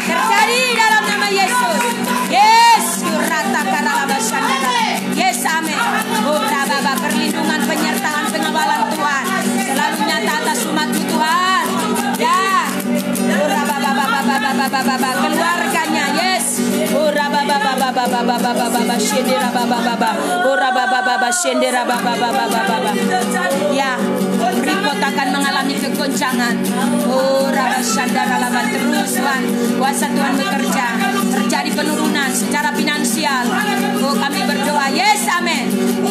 Terjadi dalam nama Yesus. Yes. Uratakara la bashanda. Yes, amin. Oh rababa, perlindungan, penyertaan, pengawalan Tuhan selalu nyata atas umat-Mu Tuhan. Ya. Oh rababa, keluarganya. Yes. Oh rababa, shendera baba. Oh rababa, shendera baba. Ya. Berikut akan mengalami kegoncangan. Oh rabashandara laba, terus Tuhan, kuasa Tuhan bekerja. Terjadi penurunan secara finansial. Oh kami berdoa. Yes, amin.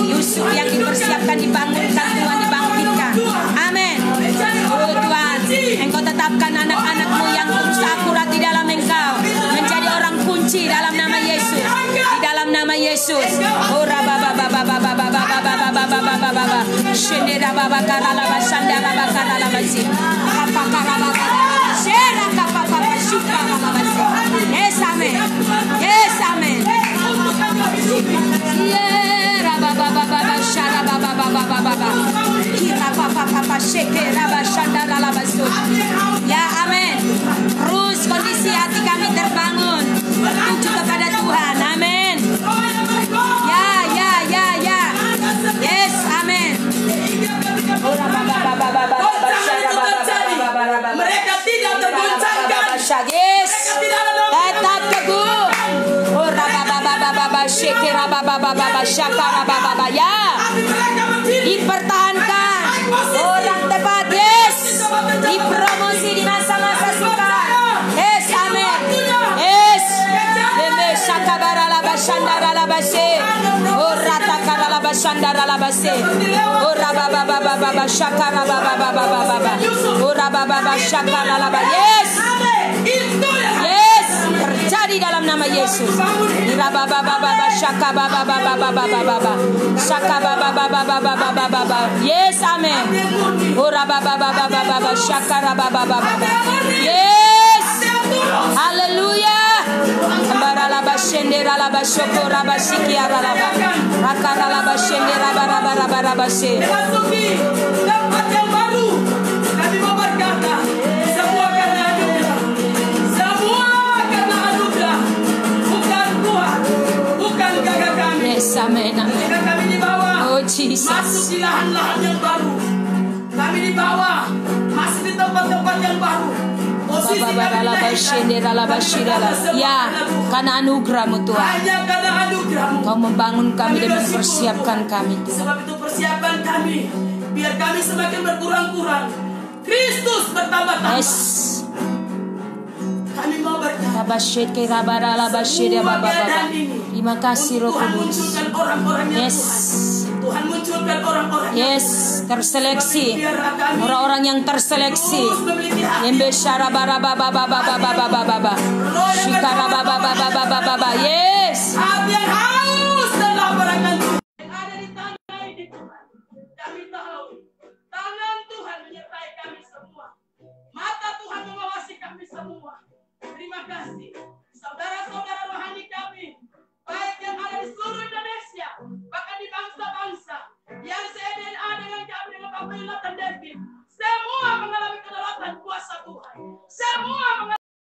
Yusuf yang dipersiapkan dibangunkan, Tuhan dibangkitkan. Amin. Oh Tuhan, Engkau tetapkan anak-anak-Mu yang berusaha akurat di dalam Engkau menjadi orang kunci dalam nama Yesus. Di dalam nama Yesus. Oh rababa. Shendera baba karala basandara bakara basi. Apa karala shera kapapa shukara basi. Yes, amen. Yeah, baba shara baba. Kira papa shekera basandara labasu. Ya, amen. Terus kondisi hati kami terbangun tertuju kepada Tuhan. Amen. Ya. Yes, amen. Mereka tidak tergoncangkan. Yes. Tetap teguh. Oh rababa shekera baba shakara baba. Ya. Dipertahankan. Orang tepat. Yes. Dipromosi di masa-masa sukar. Yes, amen. Yes. Leme shakabara la bashandara la base. Oh ratakara la bashandara la base. Oh rababa shakara baba. Oh rababa shakara la base. Yes. Terjadi dalam nama Yesus. Rababa shaka baba. Shaka baba. Yes, amen. Oh rababa shakara baba. Yes. Hallelujah. Baralaba shendera laba shoko raba sikiara laba. Rakara laba shendera baraba se. Dapat yang baru. Kami mau berkata, semua karena anugerah. Bukan Tuhan, bukan gagah kami. Yes, amen. Jika kami dibawa Oh Jesus. masuk di lahan-lahan yang baru. Kami dibawa masuk di tempat-tempat yang baru. Ya, karena anugerah-Mu Tuhan. Hanya karena anugerah-Mu. Kau membangun kami dan mempersiapkan kami. Sebab itu persiapkan kami, biar kami semakin berkurang-kurang, Kristus bertambah-tambah. Yes. Kami mau berkata, terima kasih Roh Tuhan Kudus. munculkan orang-orang yang Yes. Tuhan munculkan orang-orang yang Yes, terseleksi. Orang-orang yang terseleksi. Yembe syara baba. Shikara baba. Yes. hati yang haus dan lapar akan Tuhan yang ada di tanah ini, Tuhan. Kami tahu kapila